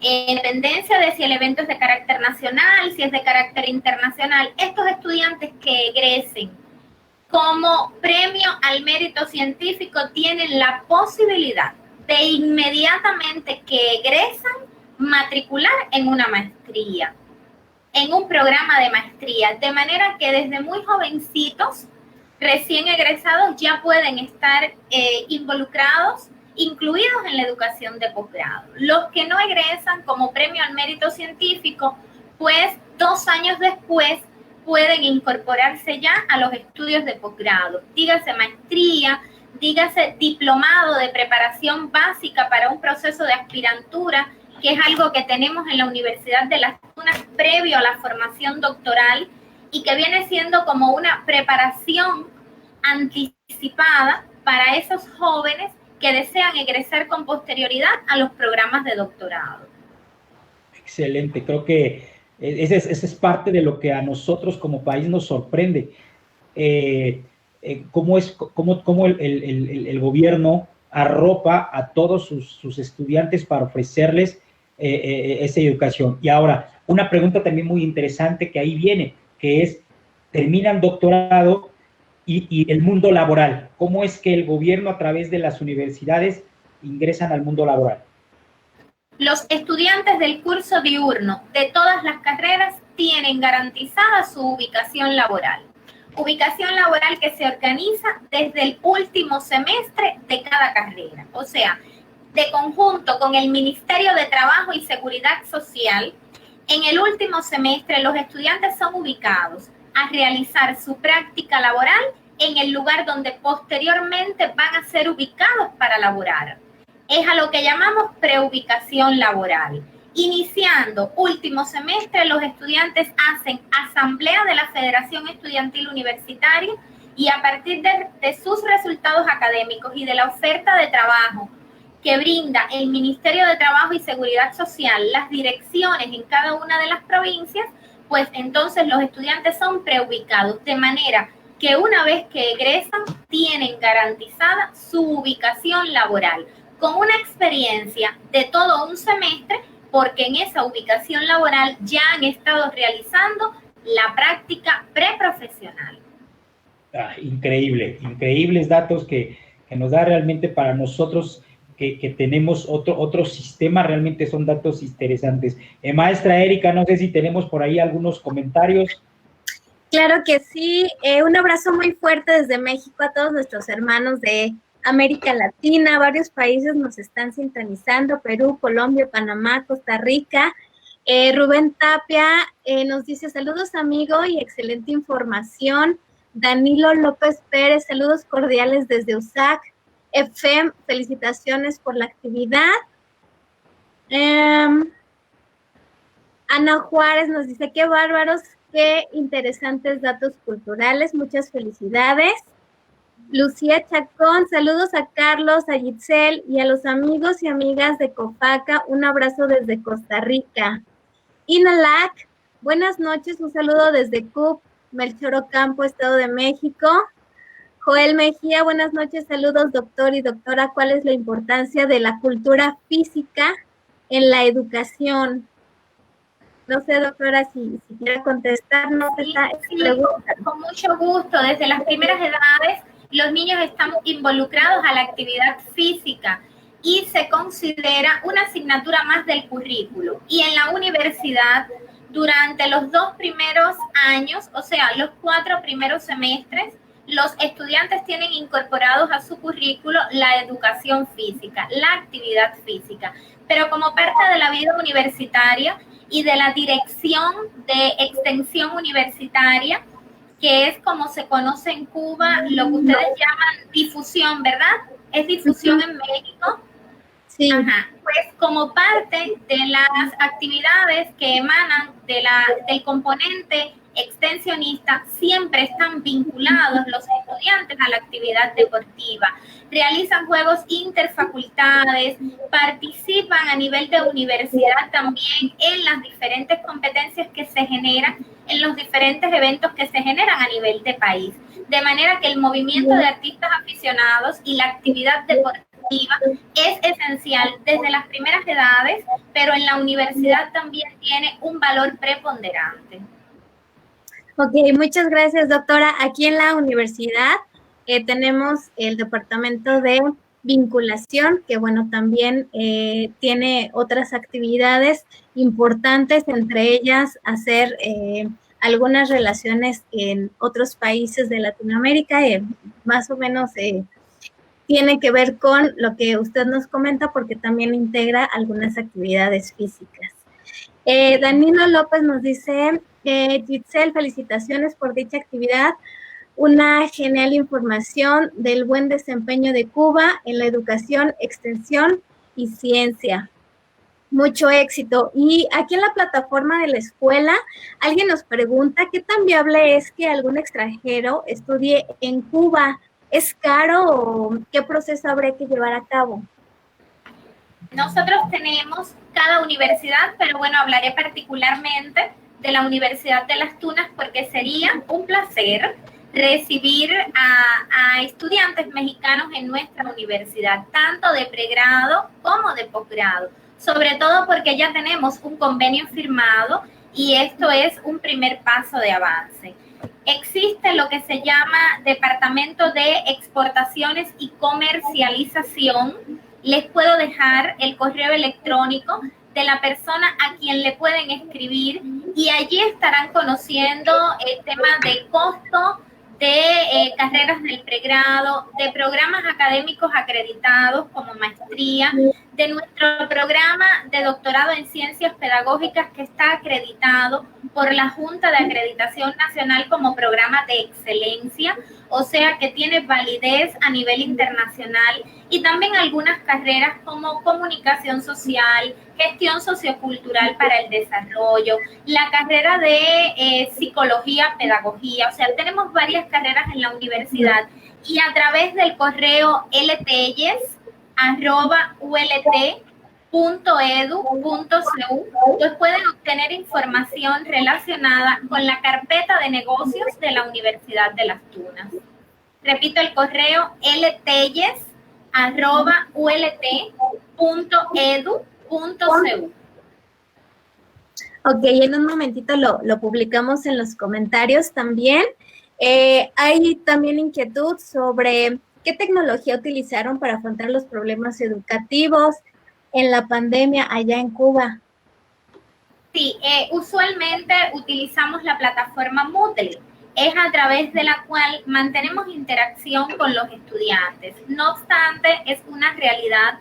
en dependencia de si el evento es de carácter nacional, si es de carácter internacional. Estos estudiantes que egresen como premio al mérito científico tienen la posibilidad de inmediatamente que egresan matricular en una maestría, en un programa de maestría, de manera que desde muy jovencitos, recién egresados, ya pueden estar involucrados, incluidos en la educación de posgrado. Los que no egresan como premio al mérito científico, pues 2 años después pueden incorporarse ya a los estudios de posgrado, dígase maestría, dígase diplomado de preparación básica para un proceso de aspirantura, que es algo que tenemos en la Universidad de Las Tunas previo a la formación doctoral y que viene siendo como una preparación anticipada para esos jóvenes que desean egresar con posterioridad a los programas de doctorado. Excelente, creo que ese es parte de lo que a nosotros como país nos sorprende. Cómo el gobierno arropa a todos sus estudiantes para ofrecerles esa educación. Y ahora, una pregunta también muy interesante que ahí viene, que es, terminan doctorado y el mundo laboral. ¿Cómo es que el gobierno a través de las universidades ingresan al mundo laboral? Los estudiantes del curso diurno de todas las carreras tienen garantizada su ubicación laboral. Ubicación laboral que se organiza desde el último semestre de cada carrera. O sea, de conjunto con el Ministerio de Trabajo y Seguridad Social, en el último semestre los estudiantes son ubicados a realizar su práctica laboral en el lugar donde posteriormente van a ser ubicados para laborar. Es a lo que llamamos preubicación laboral. Iniciando último semestre, los estudiantes hacen asamblea de la Federación Estudiantil Universitaria y a partir de sus resultados académicos y de la oferta de trabajo que brinda el Ministerio de Trabajo y Seguridad Social, las direcciones en cada una de las provincias, pues entonces los estudiantes son preubicados, de manera que una vez que egresan tienen garantizada su ubicación laboral, con una experiencia de todo un semestre, porque en esa ubicación laboral ya han estado realizando la práctica preprofesional. Increíble, increíbles datos que nos da realmente para nosotros que tenemos otro sistema, realmente son datos interesantes. Maestra Erika, no sé si tenemos por ahí algunos comentarios. Claro que sí, un abrazo muy fuerte desde México a todos nuestros hermanos de América Latina. Varios países nos están sintonizando: Perú, Colombia, Panamá, Costa Rica. Rubén Tapia nos dice: saludos amigo y excelente información. Danilo López Pérez, saludos cordiales desde USAC. EFEM, felicitaciones por la actividad. Ana Juárez nos dice: qué bárbaros, qué interesantes datos culturales, muchas felicidades. Lucía Chacón, saludos a Carlos, a Gitzel y a los amigos y amigas de COFACA, un abrazo desde Costa Rica. Inalac, buenas noches, un saludo desde CUP, Melchor Ocampo, Estado de México. Joel Mejía, buenas noches, saludos doctor y doctora, ¿cuál es la importancia de la cultura física en la educación? No sé, doctora, si quiere contestarnos esta pregunta. Con mucho gusto, desde las primeras edades los niños están involucrados a la actividad física y se considera una asignatura más del currículo. Y en la universidad, durante los 2 primeros años, o sea, los 4 primeros semestres, los estudiantes tienen incorporados a su currículo la educación física, la actividad física. Pero como parte de la vida universitaria y de la dirección de extensión universitaria, que es como se conoce en Cuba, lo que ustedes llaman difusión, ¿verdad? ¿Es difusión en México? Sí. Ajá. Pues como parte de las actividades que emanan del componente extensionista, siempre están vinculados los estudiantes a la actividad deportiva. Realizan juegos interfacultades, participan a nivel de universidad también en las diferentes competencias que se generan, en los diferentes eventos que se generan a nivel de país. De manera que el movimiento de artistas aficionados y la actividad deportiva es esencial desde las primeras edades, pero en la universidad también tiene un valor preponderante. Ok, muchas gracias, doctora. Aquí en la universidad tenemos el departamento de vinculación, que bueno, también tiene otras actividades importantes, entre ellas hacer algunas relaciones en otros países de Latinoamérica, más o menos tiene que ver con lo que usted nos comenta, porque también integra algunas actividades físicas. Danilo López nos dice, Giselle, felicitaciones por dicha actividad, una genial información del buen desempeño de Cuba en la educación, extensión y ciencia. Mucho éxito. Y aquí en la plataforma de la escuela, alguien nos pregunta qué tan viable es que algún extranjero estudie en Cuba. ¿Es caro o qué proceso habrá que llevar a cabo? Nosotros tenemos cada universidad, pero bueno, hablaré particularmente de la Universidad de Las Tunas porque sería un placer recibir a estudiantes mexicanos en nuestra universidad, tanto de pregrado como de posgrado, sobre todo porque ya tenemos un convenio firmado y esto es un primer paso de avance. Existe lo que se llama Departamento de Exportaciones y Comercialización. Les puedo dejar el correo electrónico de la persona a quien le pueden escribir y allí estarán conociendo el tema de costo de carreras del pregrado, de programas académicos acreditados como maestría, de nuestro programa de doctorado en ciencias pedagógicas que está acreditado por la Junta de Acreditación Nacional como programa de excelencia, o sea que tiene validez a nivel internacional, y también algunas carreras como comunicación social, gestión sociocultural para el desarrollo, la carrera de psicología, pedagogía, o sea, tenemos varias carreras en la universidad y a través del correo ltelles@ult.edu.cu pues pueden obtener información relacionada con la carpeta de negocios de la Universidad de Las Tunas. Repito el correo ltelles@ult.edu.cu. Ok, en un momentito lo publicamos en los comentarios también. Hay también inquietud sobre qué tecnología utilizaron para afrontar los problemas educativos en la pandemia allá en Cuba. Sí, usualmente utilizamos la plataforma Moodle. Es a través de la cual mantenemos interacción con los estudiantes. No obstante, es una realidad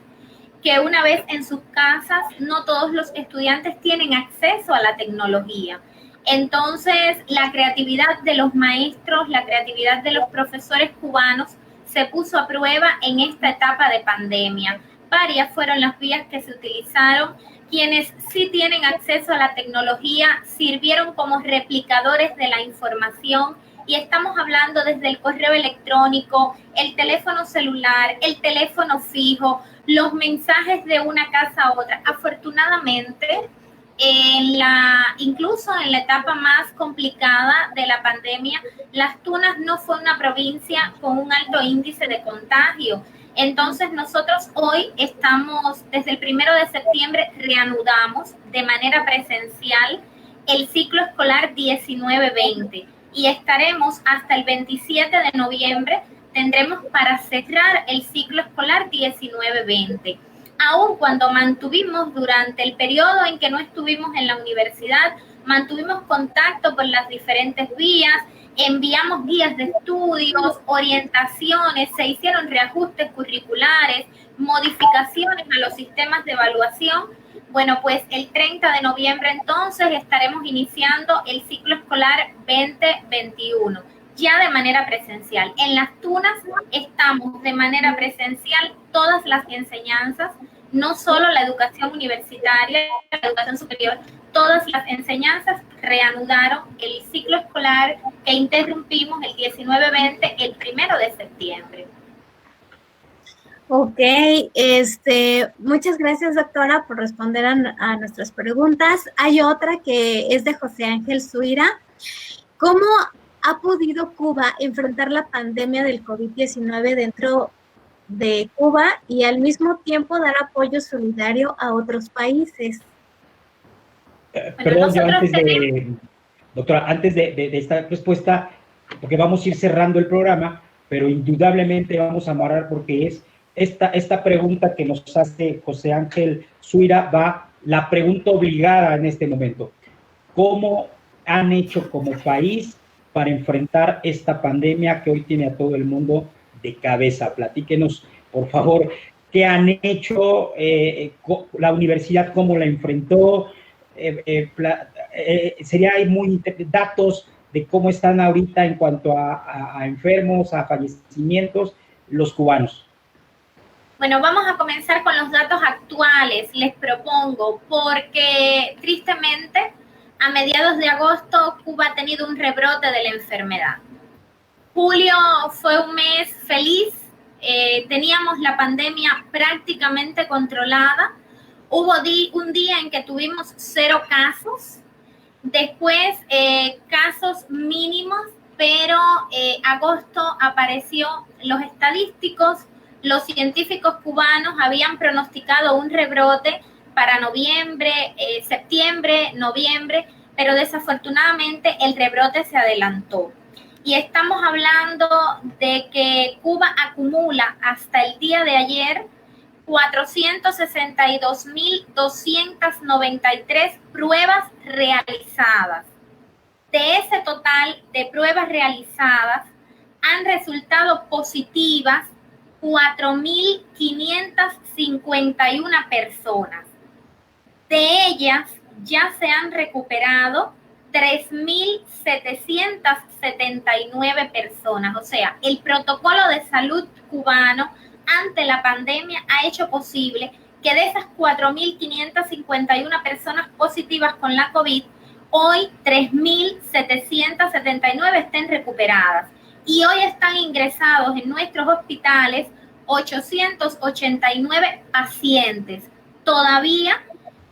que una vez en sus casas, no todos los estudiantes tienen acceso a la tecnología. Entonces, la creatividad de los maestros, la creatividad de los profesores cubanos se puso a prueba en esta etapa de pandemia. Varias fueron las vías que se utilizaron. Quienes sí tienen acceso a la tecnología sirvieron como replicadores de la información y estamos hablando desde el correo electrónico, el teléfono celular, el teléfono fijo, los mensajes de una casa a otra. Afortunadamente, incluso en la etapa más complicada de la pandemia, Las Tunas no fue una provincia con un alto índice de contagio. Entonces nosotros hoy estamos, desde el 1 de septiembre, reanudamos de manera presencial el ciclo escolar 19-20 y estaremos hasta el 27 de noviembre, tendremos para cerrar el ciclo escolar 19-20. Aun cuando mantuvimos durante el periodo en que no estuvimos en la universidad, mantuvimos contacto por las diferentes vías, enviamos guías de estudios, orientaciones, se hicieron reajustes curriculares, modificaciones a los sistemas de evaluación. Bueno, pues el 30 de noviembre entonces estaremos iniciando el ciclo escolar 2021, ya de manera presencial. En Las Tunas estamos de manera presencial todas las enseñanzas, no solo la educación universitaria, la educación superior, todas las enseñanzas reanudaron el ciclo escolar que interrumpimos el 19-20 el 1 de septiembre. Ok, muchas gracias, doctora, por responder a nuestras preguntas. Hay otra que es de José Ángel Suira. ¿Cómo ha podido Cuba enfrentar la pandemia del COVID-19 dentro de Cuba y al mismo tiempo dar apoyo solidario a otros países? Perdón, yo doctora, antes de esta respuesta, porque vamos a ir cerrando el programa, pero indudablemente vamos a amarrar porque es esta pregunta que nos hace José Ángel Suira, la pregunta obligada en este momento. ¿Cómo han hecho como país para enfrentar esta pandemia que hoy tiene a todo el mundo de cabeza? Platíquenos, por favor, qué han hecho, la universidad, cómo la enfrentó, sería muy datos de cómo están ahorita en cuanto a enfermos, a fallecimientos, los cubanos. Bueno, vamos a comenzar con los datos actuales, les propongo, porque tristemente a mediados de agosto Cuba ha tenido un rebrote de la enfermedad. Julio fue un mes feliz, teníamos la pandemia prácticamente controlada. Hubo un día en que tuvimos 0 casos, después casos mínimos, pero agosto apareció, los estadísticos, los científicos cubanos habían pronosticado un rebrote para noviembre, septiembre, noviembre, pero desafortunadamente el rebrote se adelantó. Y estamos hablando de que Cuba acumula hasta el día de ayer 462.293 pruebas realizadas. De ese total de pruebas realizadas han resultado positivas 4.551 personas. De ellas ya se han recuperado 3.779 personas. O sea, el protocolo de salud cubano ante la pandemia ha hecho posible que de esas 4.551 personas positivas con la COVID, hoy 3.779 estén recuperadas. Y hoy están ingresados en nuestros hospitales 889 pacientes, todavía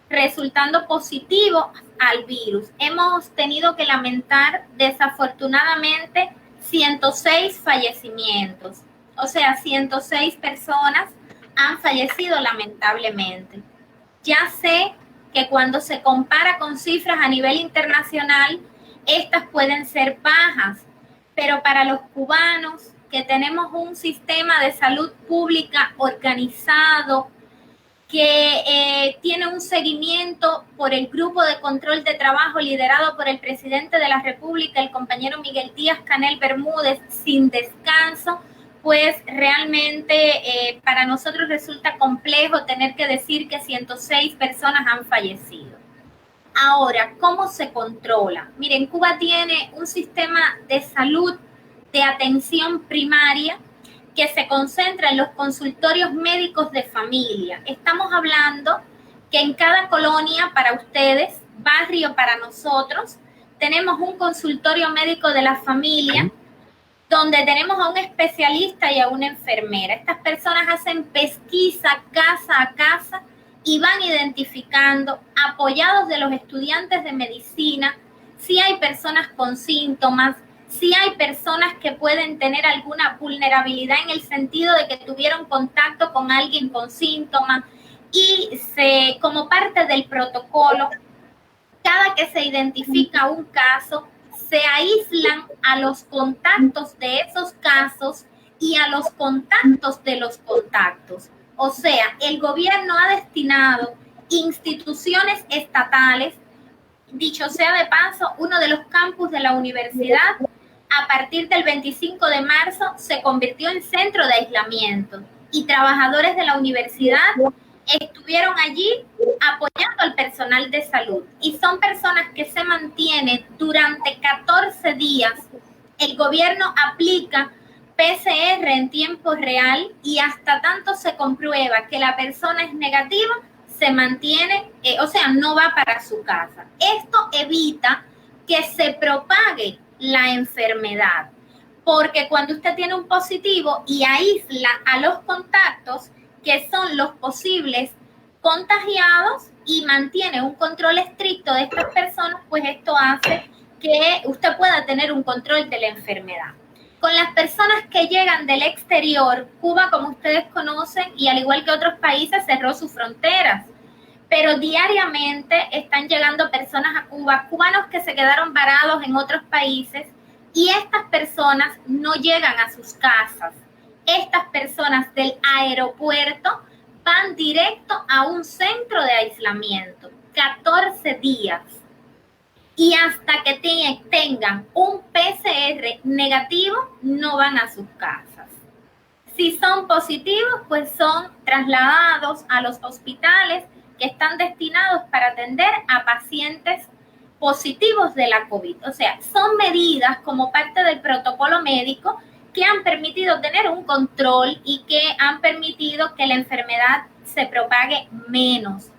resultando positivos al virus. Hemos tenido que lamentar desafortunadamente 106 fallecimientos. O sea, 106 personas han fallecido lamentablemente. Ya sé que cuando se compara con cifras a nivel internacional, estas pueden ser bajas, pero para los cubanos que tenemos un sistema de salud pública organizado, que tiene un seguimiento por el grupo de control de trabajo liderado por el presidente de la República, el compañero Miguel Díaz-Canel Bermúdez, sin descanso, pues realmente para nosotros resulta complejo tener que decir que 106 personas han fallecido. Ahora, ¿cómo se controla? Miren, Cuba tiene un sistema de salud de atención primaria que se concentra en los consultorios médicos de familia. Estamos hablando que en cada colonia para ustedes, barrio para nosotros, tenemos un consultorio médico de la familia donde tenemos a un especialista y a una enfermera. Estas personas hacen pesquisa casa a casa y van identificando, apoyados de los estudiantes de medicina, si hay personas con síntomas, si hay personas que pueden tener alguna vulnerabilidad en el sentido de que tuvieron contacto con alguien con síntomas, y como parte del protocolo, cada que se identifica un caso, se aíslan a los contactos de esos casos y a los contactos de los contactos. O sea, el gobierno ha destinado instituciones estatales, dicho sea de paso, uno de los campus de la universidad, a partir del 25 de marzo, se convirtió en centro de aislamiento y trabajadores de la universidad estuvieron allí apoyando al personal de salud. Y son personas que se mantienen durante 14 días. El gobierno aplica PCR en tiempo real y hasta tanto se comprueba que la persona es negativa, se mantiene, o sea, no va para su casa. Esto evita que se propague la enfermedad. Porque cuando usted tiene un positivo y aísla a los contactos, que son los posibles contagiados, y mantiene un control estricto de estas personas, pues esto hace que usted pueda tener un control de la enfermedad. Con las personas que llegan del exterior, Cuba, como ustedes conocen, y al igual que otros países, cerró sus fronteras. Pero diariamente están llegando personas a Cuba, cubanos que se quedaron varados en otros países, y estas personas no llegan a sus casas. Estas personas del aeropuerto van directo a un centro de aislamiento, 14 días. Y hasta que tengan un PCR negativo, no van a sus casas. Si son positivos, pues son trasladados a los hospitales que están destinados para atender a pacientes positivos de la COVID. O sea, son medidas como parte del protocolo médico que han permitido tener un control y que han permitido que la enfermedad se propague menos.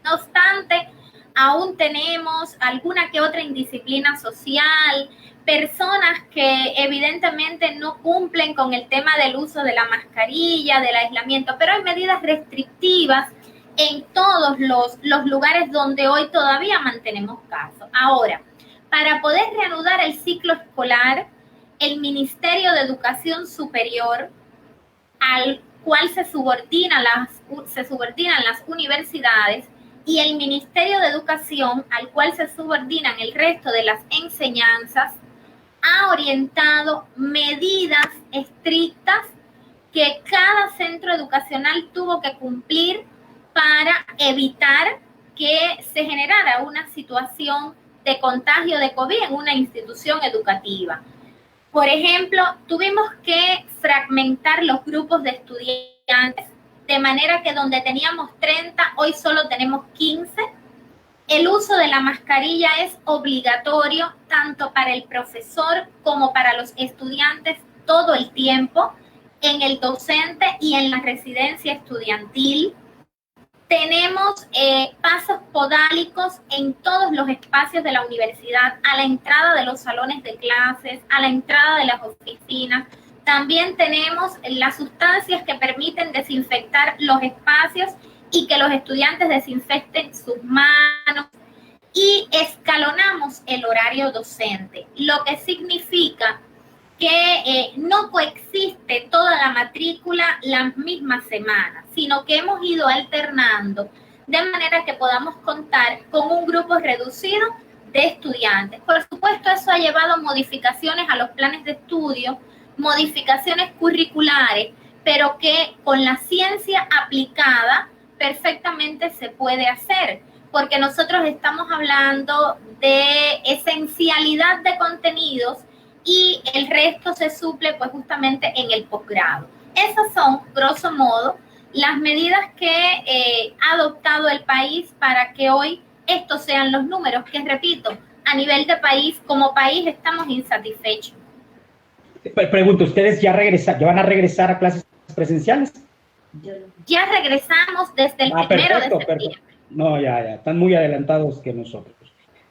No obstante, aún tenemos alguna que otra indisciplina social, personas que evidentemente no cumplen con el tema del uso de la mascarilla, del aislamiento, pero hay medidas restrictivas en todos los lugares donde hoy todavía mantenemos casos. Ahora, para poder reanudar el ciclo escolar, el Ministerio de Educación Superior, al cual se subordinan las universidades, y el Ministerio de Educación, al cual se subordinan el resto de las enseñanzas, ha orientado medidas estrictas que cada centro educacional tuvo que cumplir para evitar que se generara una situación de contagio de COVID en una institución educativa. Por ejemplo, tuvimos que fragmentar los grupos de estudiantes, de manera que donde teníamos 30, hoy solo tenemos 15. El uso de la mascarilla es obligatorio tanto para el profesor como para los estudiantes todo el tiempo, en el docente y en la residencia estudiantil. Tenemos pasos podálicos en todos los espacios de la universidad, a la entrada de los salones de clases, a la entrada de las oficinas. También tenemos las sustancias que permiten desinfectar los espacios y que los estudiantes desinfecten sus manos. Y escalonamos el horario docente, lo que significa que no coexiste toda la matrícula las mismas semanas, sino que hemos ido alternando de manera que podamos contar con un grupo reducido de estudiantes. Por supuesto, eso ha llevado modificaciones a los planes de estudio, modificaciones curriculares, pero que con la ciencia aplicada perfectamente se puede hacer, porque nosotros estamos hablando de esencialidad de contenidos y el resto se suple pues justamente en el posgrado. Esas son, grosso modo, las medidas que ha adoptado el país para que hoy estos sean los números, que repito, a nivel de país, como país estamos insatisfechos. Pregunto, ¿ustedes ya van a regresar a clases presenciales? Ya regresamos desde el 1 de septiembre. Perfecto. No, ya, están muy adelantados que nosotros.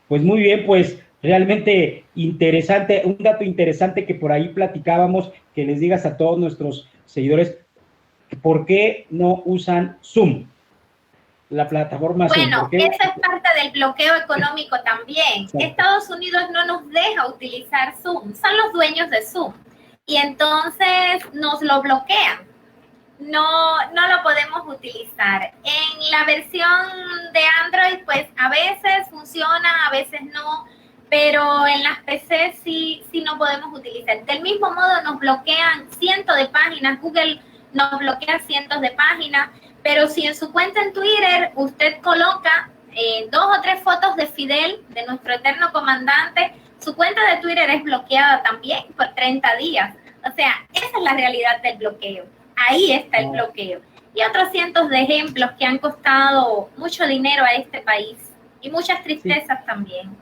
Pues muy bien, pues realmente interesante, un dato interesante que por ahí platicábamos, que les digas a todos nuestros seguidores, ¿por qué no usan Zoom? La plataforma Zoom. Bueno, eso es parte del bloqueo económico también. Sí. Estados Unidos no nos deja utilizar Zoom, son los dueños de Zoom, y entonces nos lo bloquean. No lo podemos utilizar. En la versión de Android, pues a veces funciona, a veces no, pero en las PC sí no podemos utilizar. Del mismo modo nos bloquean cientos de páginas, Google nos bloquea cientos de páginas, pero si en su cuenta en Twitter usted coloca 2 o 3 fotos de Fidel, de nuestro eterno comandante, su cuenta de Twitter es bloqueada también por 30 días. O sea, esa es la realidad del bloqueo. Ahí está el bloqueo. Y otros cientos de ejemplos que han costado mucho dinero a este país y muchas tristezas también.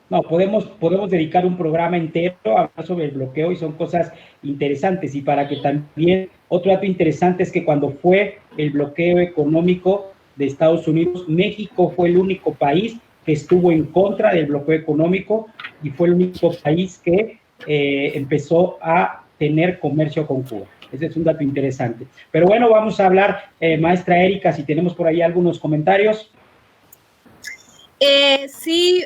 No, podemos dedicar un programa entero a hablar sobre el bloqueo y son cosas interesantes. Y para que también, otro dato interesante es que cuando fue el bloqueo económico de Estados Unidos, México fue el único país que que estuvo en contra del bloqueo económico y fue el único país que empezó a tener comercio con Cuba. Ese es un dato interesante. Pero bueno, vamos a hablar, maestra Erika, si tenemos por ahí algunos comentarios. Sí,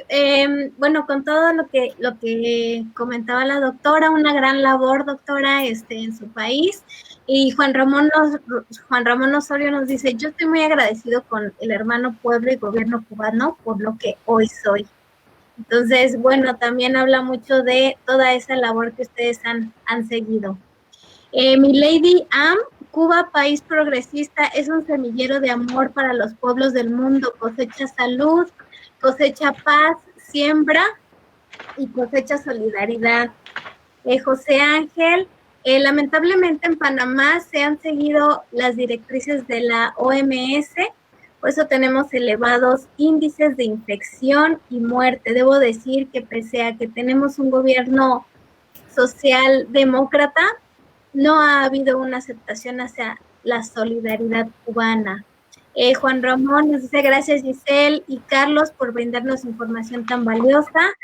bueno, con todo lo que comentaba la doctora, una gran labor, doctora, en su país. Y Juan Ramón Osorio nos dice: yo estoy muy agradecido con el hermano pueblo y gobierno cubano por lo que hoy soy. Entonces, bueno, también habla mucho de toda esa labor que ustedes han seguido. Mi Lady Am, Cuba, país progresista, es un semillero de amor para los pueblos del mundo, cosecha salud, cosecha paz, siembra y cosecha solidaridad. José Ángel, lamentablemente en Panamá se han seguido las directrices de la OMS, por eso tenemos elevados índices de infección y muerte. Debo decir que pese a que tenemos un gobierno socialdemócrata, no ha habido una aceptación hacia la solidaridad cubana. Juan Ramón nos dice: gracias Giselle y Carlos por brindarnos información tan valiosa.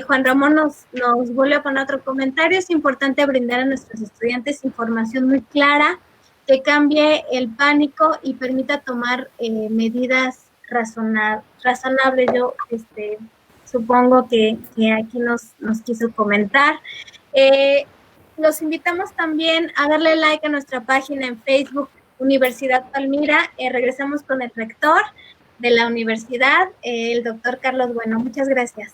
Juan Ramón nos vuelve a poner otro comentario: es importante brindar a nuestros estudiantes información muy clara que cambie el pánico y permita tomar medidas razonables. Yo supongo que aquí nos quiso comentar. Los invitamos también a darle like a nuestra página en Facebook, Universidad Palmira. Regresamos con el rector de la universidad, el doctor Carlos Bueno. Muchas gracias.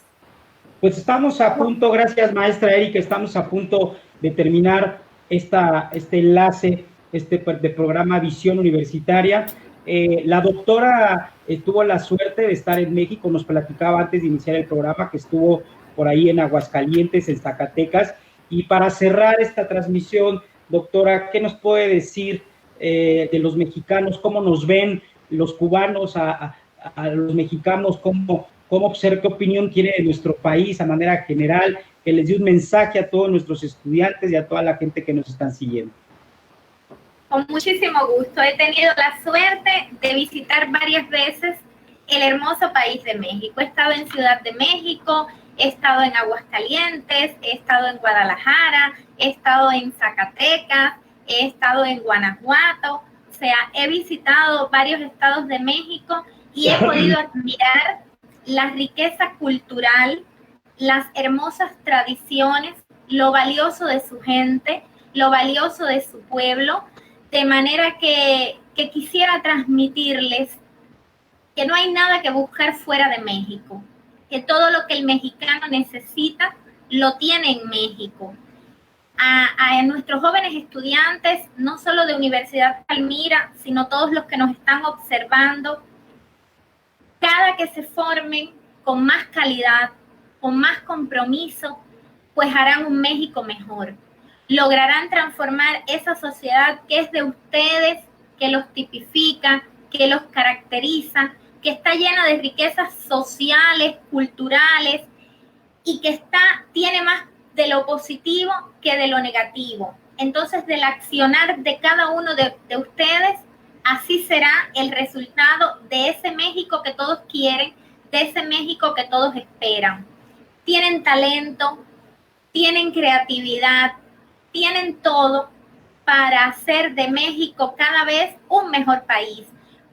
Pues estamos a punto, gracias maestra Erika, estamos a punto de terminar este enlace, de programa Visión Universitaria. La doctora tuvo la suerte de estar en México, nos platicaba antes de iniciar el programa que estuvo por ahí en Aguascalientes, en Zacatecas. Y para cerrar esta transmisión, doctora, ¿qué nos puede decir de los mexicanos? ¿Cómo nos ven los cubanos a los mexicanos? ¿Cómo observa, qué opinión tiene de nuestro país a manera general? Que les dé un mensaje a todos nuestros estudiantes y a toda la gente que nos están siguiendo. Con muchísimo gusto. He tenido la suerte de visitar varias veces el hermoso país de México. He estado en Ciudad de México, he estado en Aguascalientes, he estado en Guadalajara, he estado en Zacatecas, he estado en Guanajuato. O sea, he visitado varios estados de México y he podido admirar la riqueza cultural, las hermosas tradiciones, lo valioso de su gente, lo valioso de su pueblo, de manera que quisiera transmitirles que no hay nada que buscar fuera de México, que todo lo que el mexicano necesita lo tiene en México. A nuestros jóvenes estudiantes, no solo de Universidad Palmira, sino todos los que nos están observando, cada que se formen con más calidad, con más compromiso, pues harán un México mejor. Lograrán transformar esa sociedad que es de ustedes, que los tipifica, que los caracteriza, que está llena de riquezas sociales, culturales, y que tiene más de lo positivo que de lo negativo. Entonces, del accionar de cada uno de ustedes, así será el resultado de ese México que todos quieren, de ese México que todos esperan. Tienen talento, tienen creatividad, tienen todo para hacer de México cada vez un mejor país,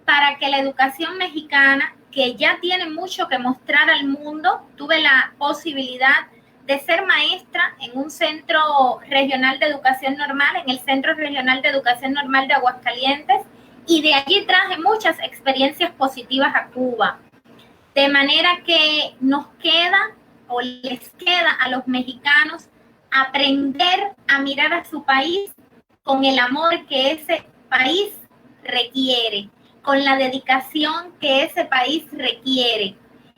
para que la educación mexicana, que ya tiene mucho que mostrar al mundo. Tuve la posibilidad de ser maestra en un centro regional de educación normal, en el Centro Regional de Educación Normal de Aguascalientes, y de allí traje muchas experiencias positivas a Cuba. De manera que nos queda, o les queda a los mexicanos, aprender a mirar a su país con el amor que ese país requiere, con la dedicación que ese país requiere,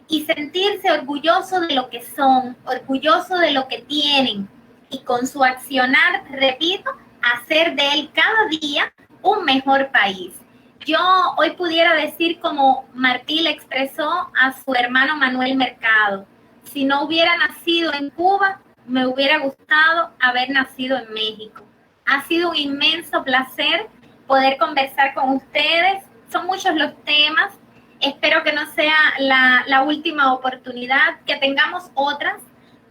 y sentirse orgulloso de lo que son, orgulloso de lo que tienen, y con su accionar, repito, hacer de él cada día un mejor país. Yo hoy pudiera decir, como Martí le expresó a su hermano Manuel Mercado: si no hubiera nacido en Cuba, me hubiera gustado haber nacido en México. Ha sido un inmenso placer poder conversar con ustedes. Son muchos los temas. Espero que no sea la última oportunidad, que tengamos otras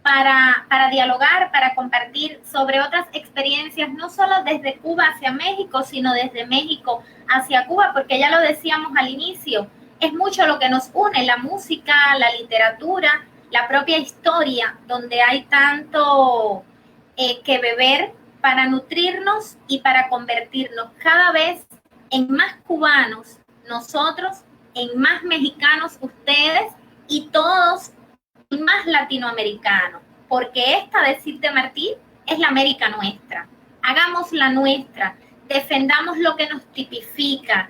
para dialogar, para compartir sobre otras experiencias, no solo desde Cuba hacia México, sino desde México hacia Cuba, porque ya lo decíamos al inicio, es mucho lo que nos une, la música, la literatura, la propia historia, donde hay tanto que beber para nutrirnos y para convertirnos cada vez en más cubanos, nosotros, en más mexicanos, ustedes, y todos más latinoamericanos, porque esta de Sid Martí es la América nuestra. Hagamos la nuestra, defendamos lo que nos tipifica,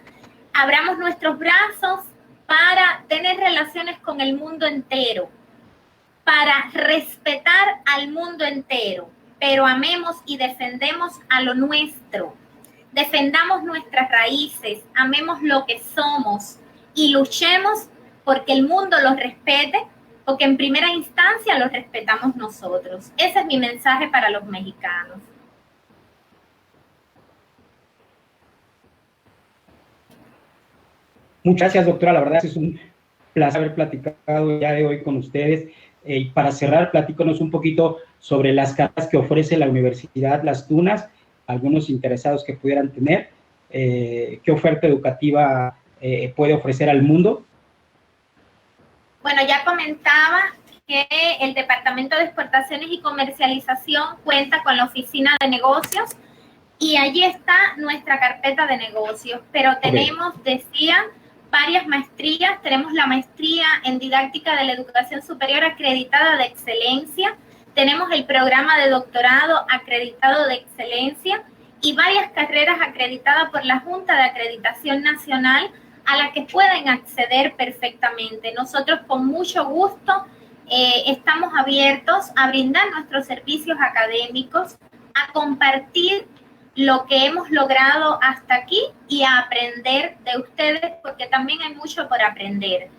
abramos nuestros brazos para tener relaciones con el mundo entero, para respetar al mundo entero, pero amemos y defendemos a lo nuestro, defendamos nuestras raíces, amemos lo que somos y luchemos porque el mundo los respete, porque en primera instancia los respetamos nosotros. Ese es mi mensaje para los mexicanos. Muchas gracias, doctora. La verdad es un placer haber platicado ya de hoy con ustedes. Y para cerrar, platícanos un poquito sobre las carreras que ofrece la Universidad Las Tunas, algunos interesados que pudieran tener, qué oferta educativa puede ofrecer al mundo. Bueno, ya comentaba que el Departamento de Exportaciones y Comercialización cuenta con la Oficina de Negocios y allí está nuestra carpeta de negocios, pero tenemos, decía, varias maestrías. Tenemos la maestría en Didáctica de la Educación Superior acreditada de excelencia, tenemos el programa de doctorado acreditado de excelencia y varias carreras acreditadas por la Junta de Acreditación Nacional a la que pueden acceder perfectamente. Nosotros con mucho gusto estamos abiertos a brindar nuestros servicios académicos, a compartir lo que hemos logrado hasta aquí y a aprender de ustedes, porque también hay mucho por aprender.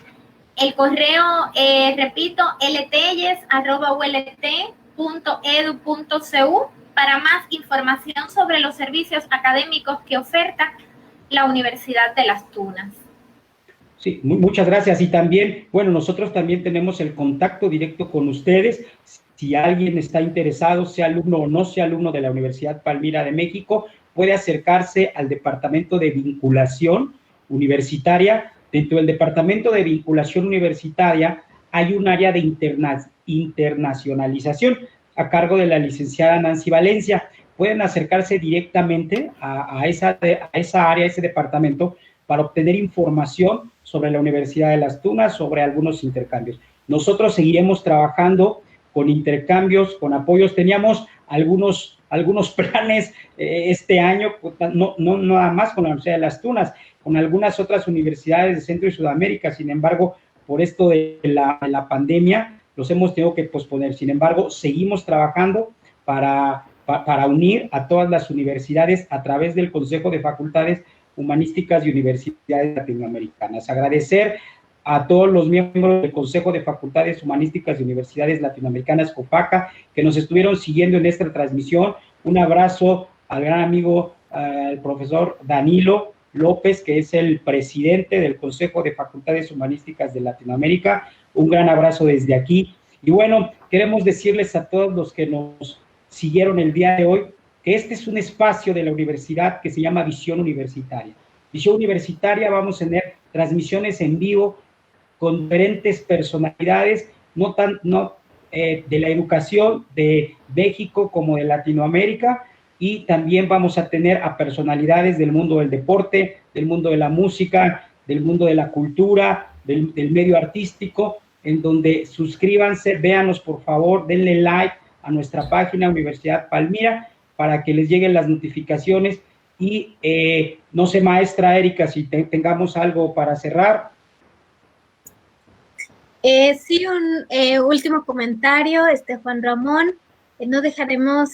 El correo, repito, ltelles@ult.edu.cu para más información sobre los servicios académicos que oferta la Universidad de Las Tunas. Sí, muchas gracias. Y también, bueno, nosotros también tenemos el contacto directo con ustedes. Si alguien está interesado, sea alumno o no sea alumno de la Universidad Palmira de México, puede acercarse al Departamento de Vinculación Universitaria. Dentro del Departamento de Vinculación Universitaria hay un área de internacionalización a cargo de la licenciada Nancy Valencia. Pueden acercarse directamente a esa área, a ese departamento, para obtener información sobre la Universidad de Las Tunas, sobre algunos intercambios. Nosotros seguiremos trabajando con intercambios, con apoyos. Teníamos algunos planes este año, no nada más con la Universidad de Las Tunas, con algunas otras universidades de Centro y Sudamérica. Sin embargo, por esto de la pandemia, los hemos tenido que posponer. Sin embargo, seguimos trabajando para unir a todas las universidades a través del Consejo de Facultades Humanísticas y Universidades Latinoamericanas. Agradecer a todos los miembros del Consejo de Facultades Humanísticas y Universidades Latinoamericanas, COFACA, que nos estuvieron siguiendo en esta transmisión. Un abrazo al gran amigo, el profesor Danilo López, que es el presidente del Consejo de Facultades Humanísticas de Latinoamérica. Un gran abrazo desde aquí. Y bueno, queremos decirles a todos los que nos siguieron el día de hoy que este es un espacio de la universidad que se llama Visión Universitaria. Visión Universitaria, vamos a tener transmisiones en vivo con diferentes personalidades, no de la educación de México como de Latinoamérica, y también vamos a tener a personalidades del mundo del deporte, del mundo de la música, del mundo de la cultura, del medio artístico, en donde suscríbanse, véanos por favor, denle like a nuestra página Universidad Palmira para que les lleguen las notificaciones. Y no sé, maestra Erika, si tengamos algo para cerrar. Sí, un último comentario, Juan Ramón. No dejaremos...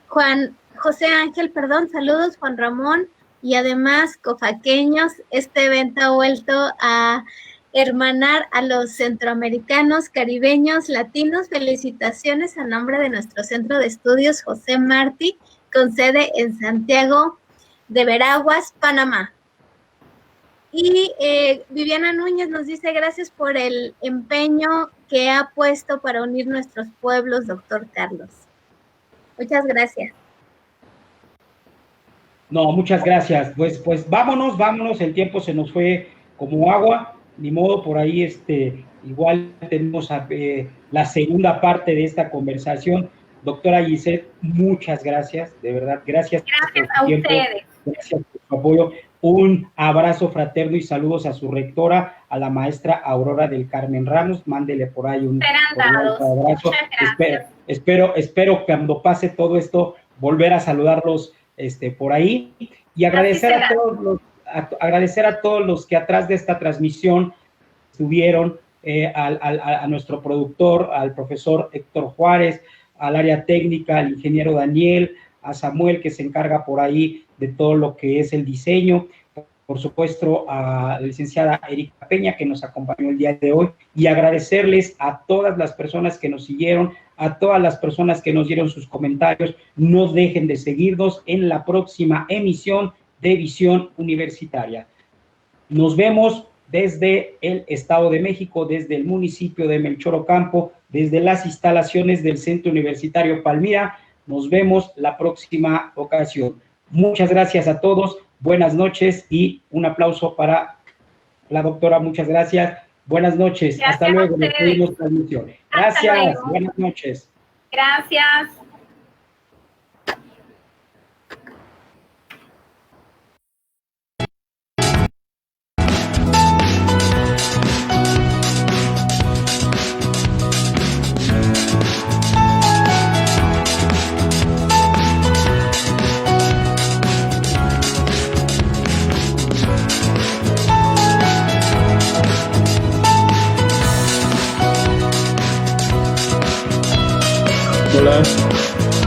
Juan José Ángel, perdón, saludos Juan Ramón, y además cofaqueños, este evento ha vuelto a hermanar a los centroamericanos, caribeños, latinos. Felicitaciones a nombre de nuestro Centro de Estudios José Martí, con sede en Santiago de Veraguas, Panamá. Y Viviana Núñez nos dice: gracias por el empeño que ha puesto para unir nuestros pueblos, doctor Carlos. Muchas gracias. No, muchas gracias. Pues vámonos, el tiempo se nos fue como agua, ni modo, por ahí igual tenemos la segunda parte de esta conversación. Doctora Gisette, muchas gracias, de verdad, gracias. Gracias a ustedes. Gracias por su apoyo. Un abrazo fraterno y saludos a su rectora, a la maestra Aurora del Carmen Ramos. Mándele por ahí un abrazo. Muchas gracias. Espero cuando pase todo esto volver a saludarlos por ahí y agradecer a todos los que atrás de esta transmisión estuvieron, a nuestro productor, al profesor Héctor Juárez, al área técnica, al ingeniero Daniel, a Samuel, que se encarga por ahí de todo lo que es el diseño, por supuesto a la licenciada Erika Peña, que nos acompañó el día de hoy, y agradecerles a todas las personas que nos siguieron, a todas las personas que nos dieron sus comentarios. No dejen de seguirnos en la próxima emisión de Visión Universitaria. Nos vemos desde el Estado de México, desde el municipio de Melchor Ocampo, desde las instalaciones del Centro Universitario Palmira. Nos vemos la próxima ocasión. Muchas gracias a todos, buenas noches y un aplauso para la doctora. Muchas gracias, buenas noches, gracias, hasta luego, nos vemos transmisión. Gracias, buenas noches. Gracias. Hola.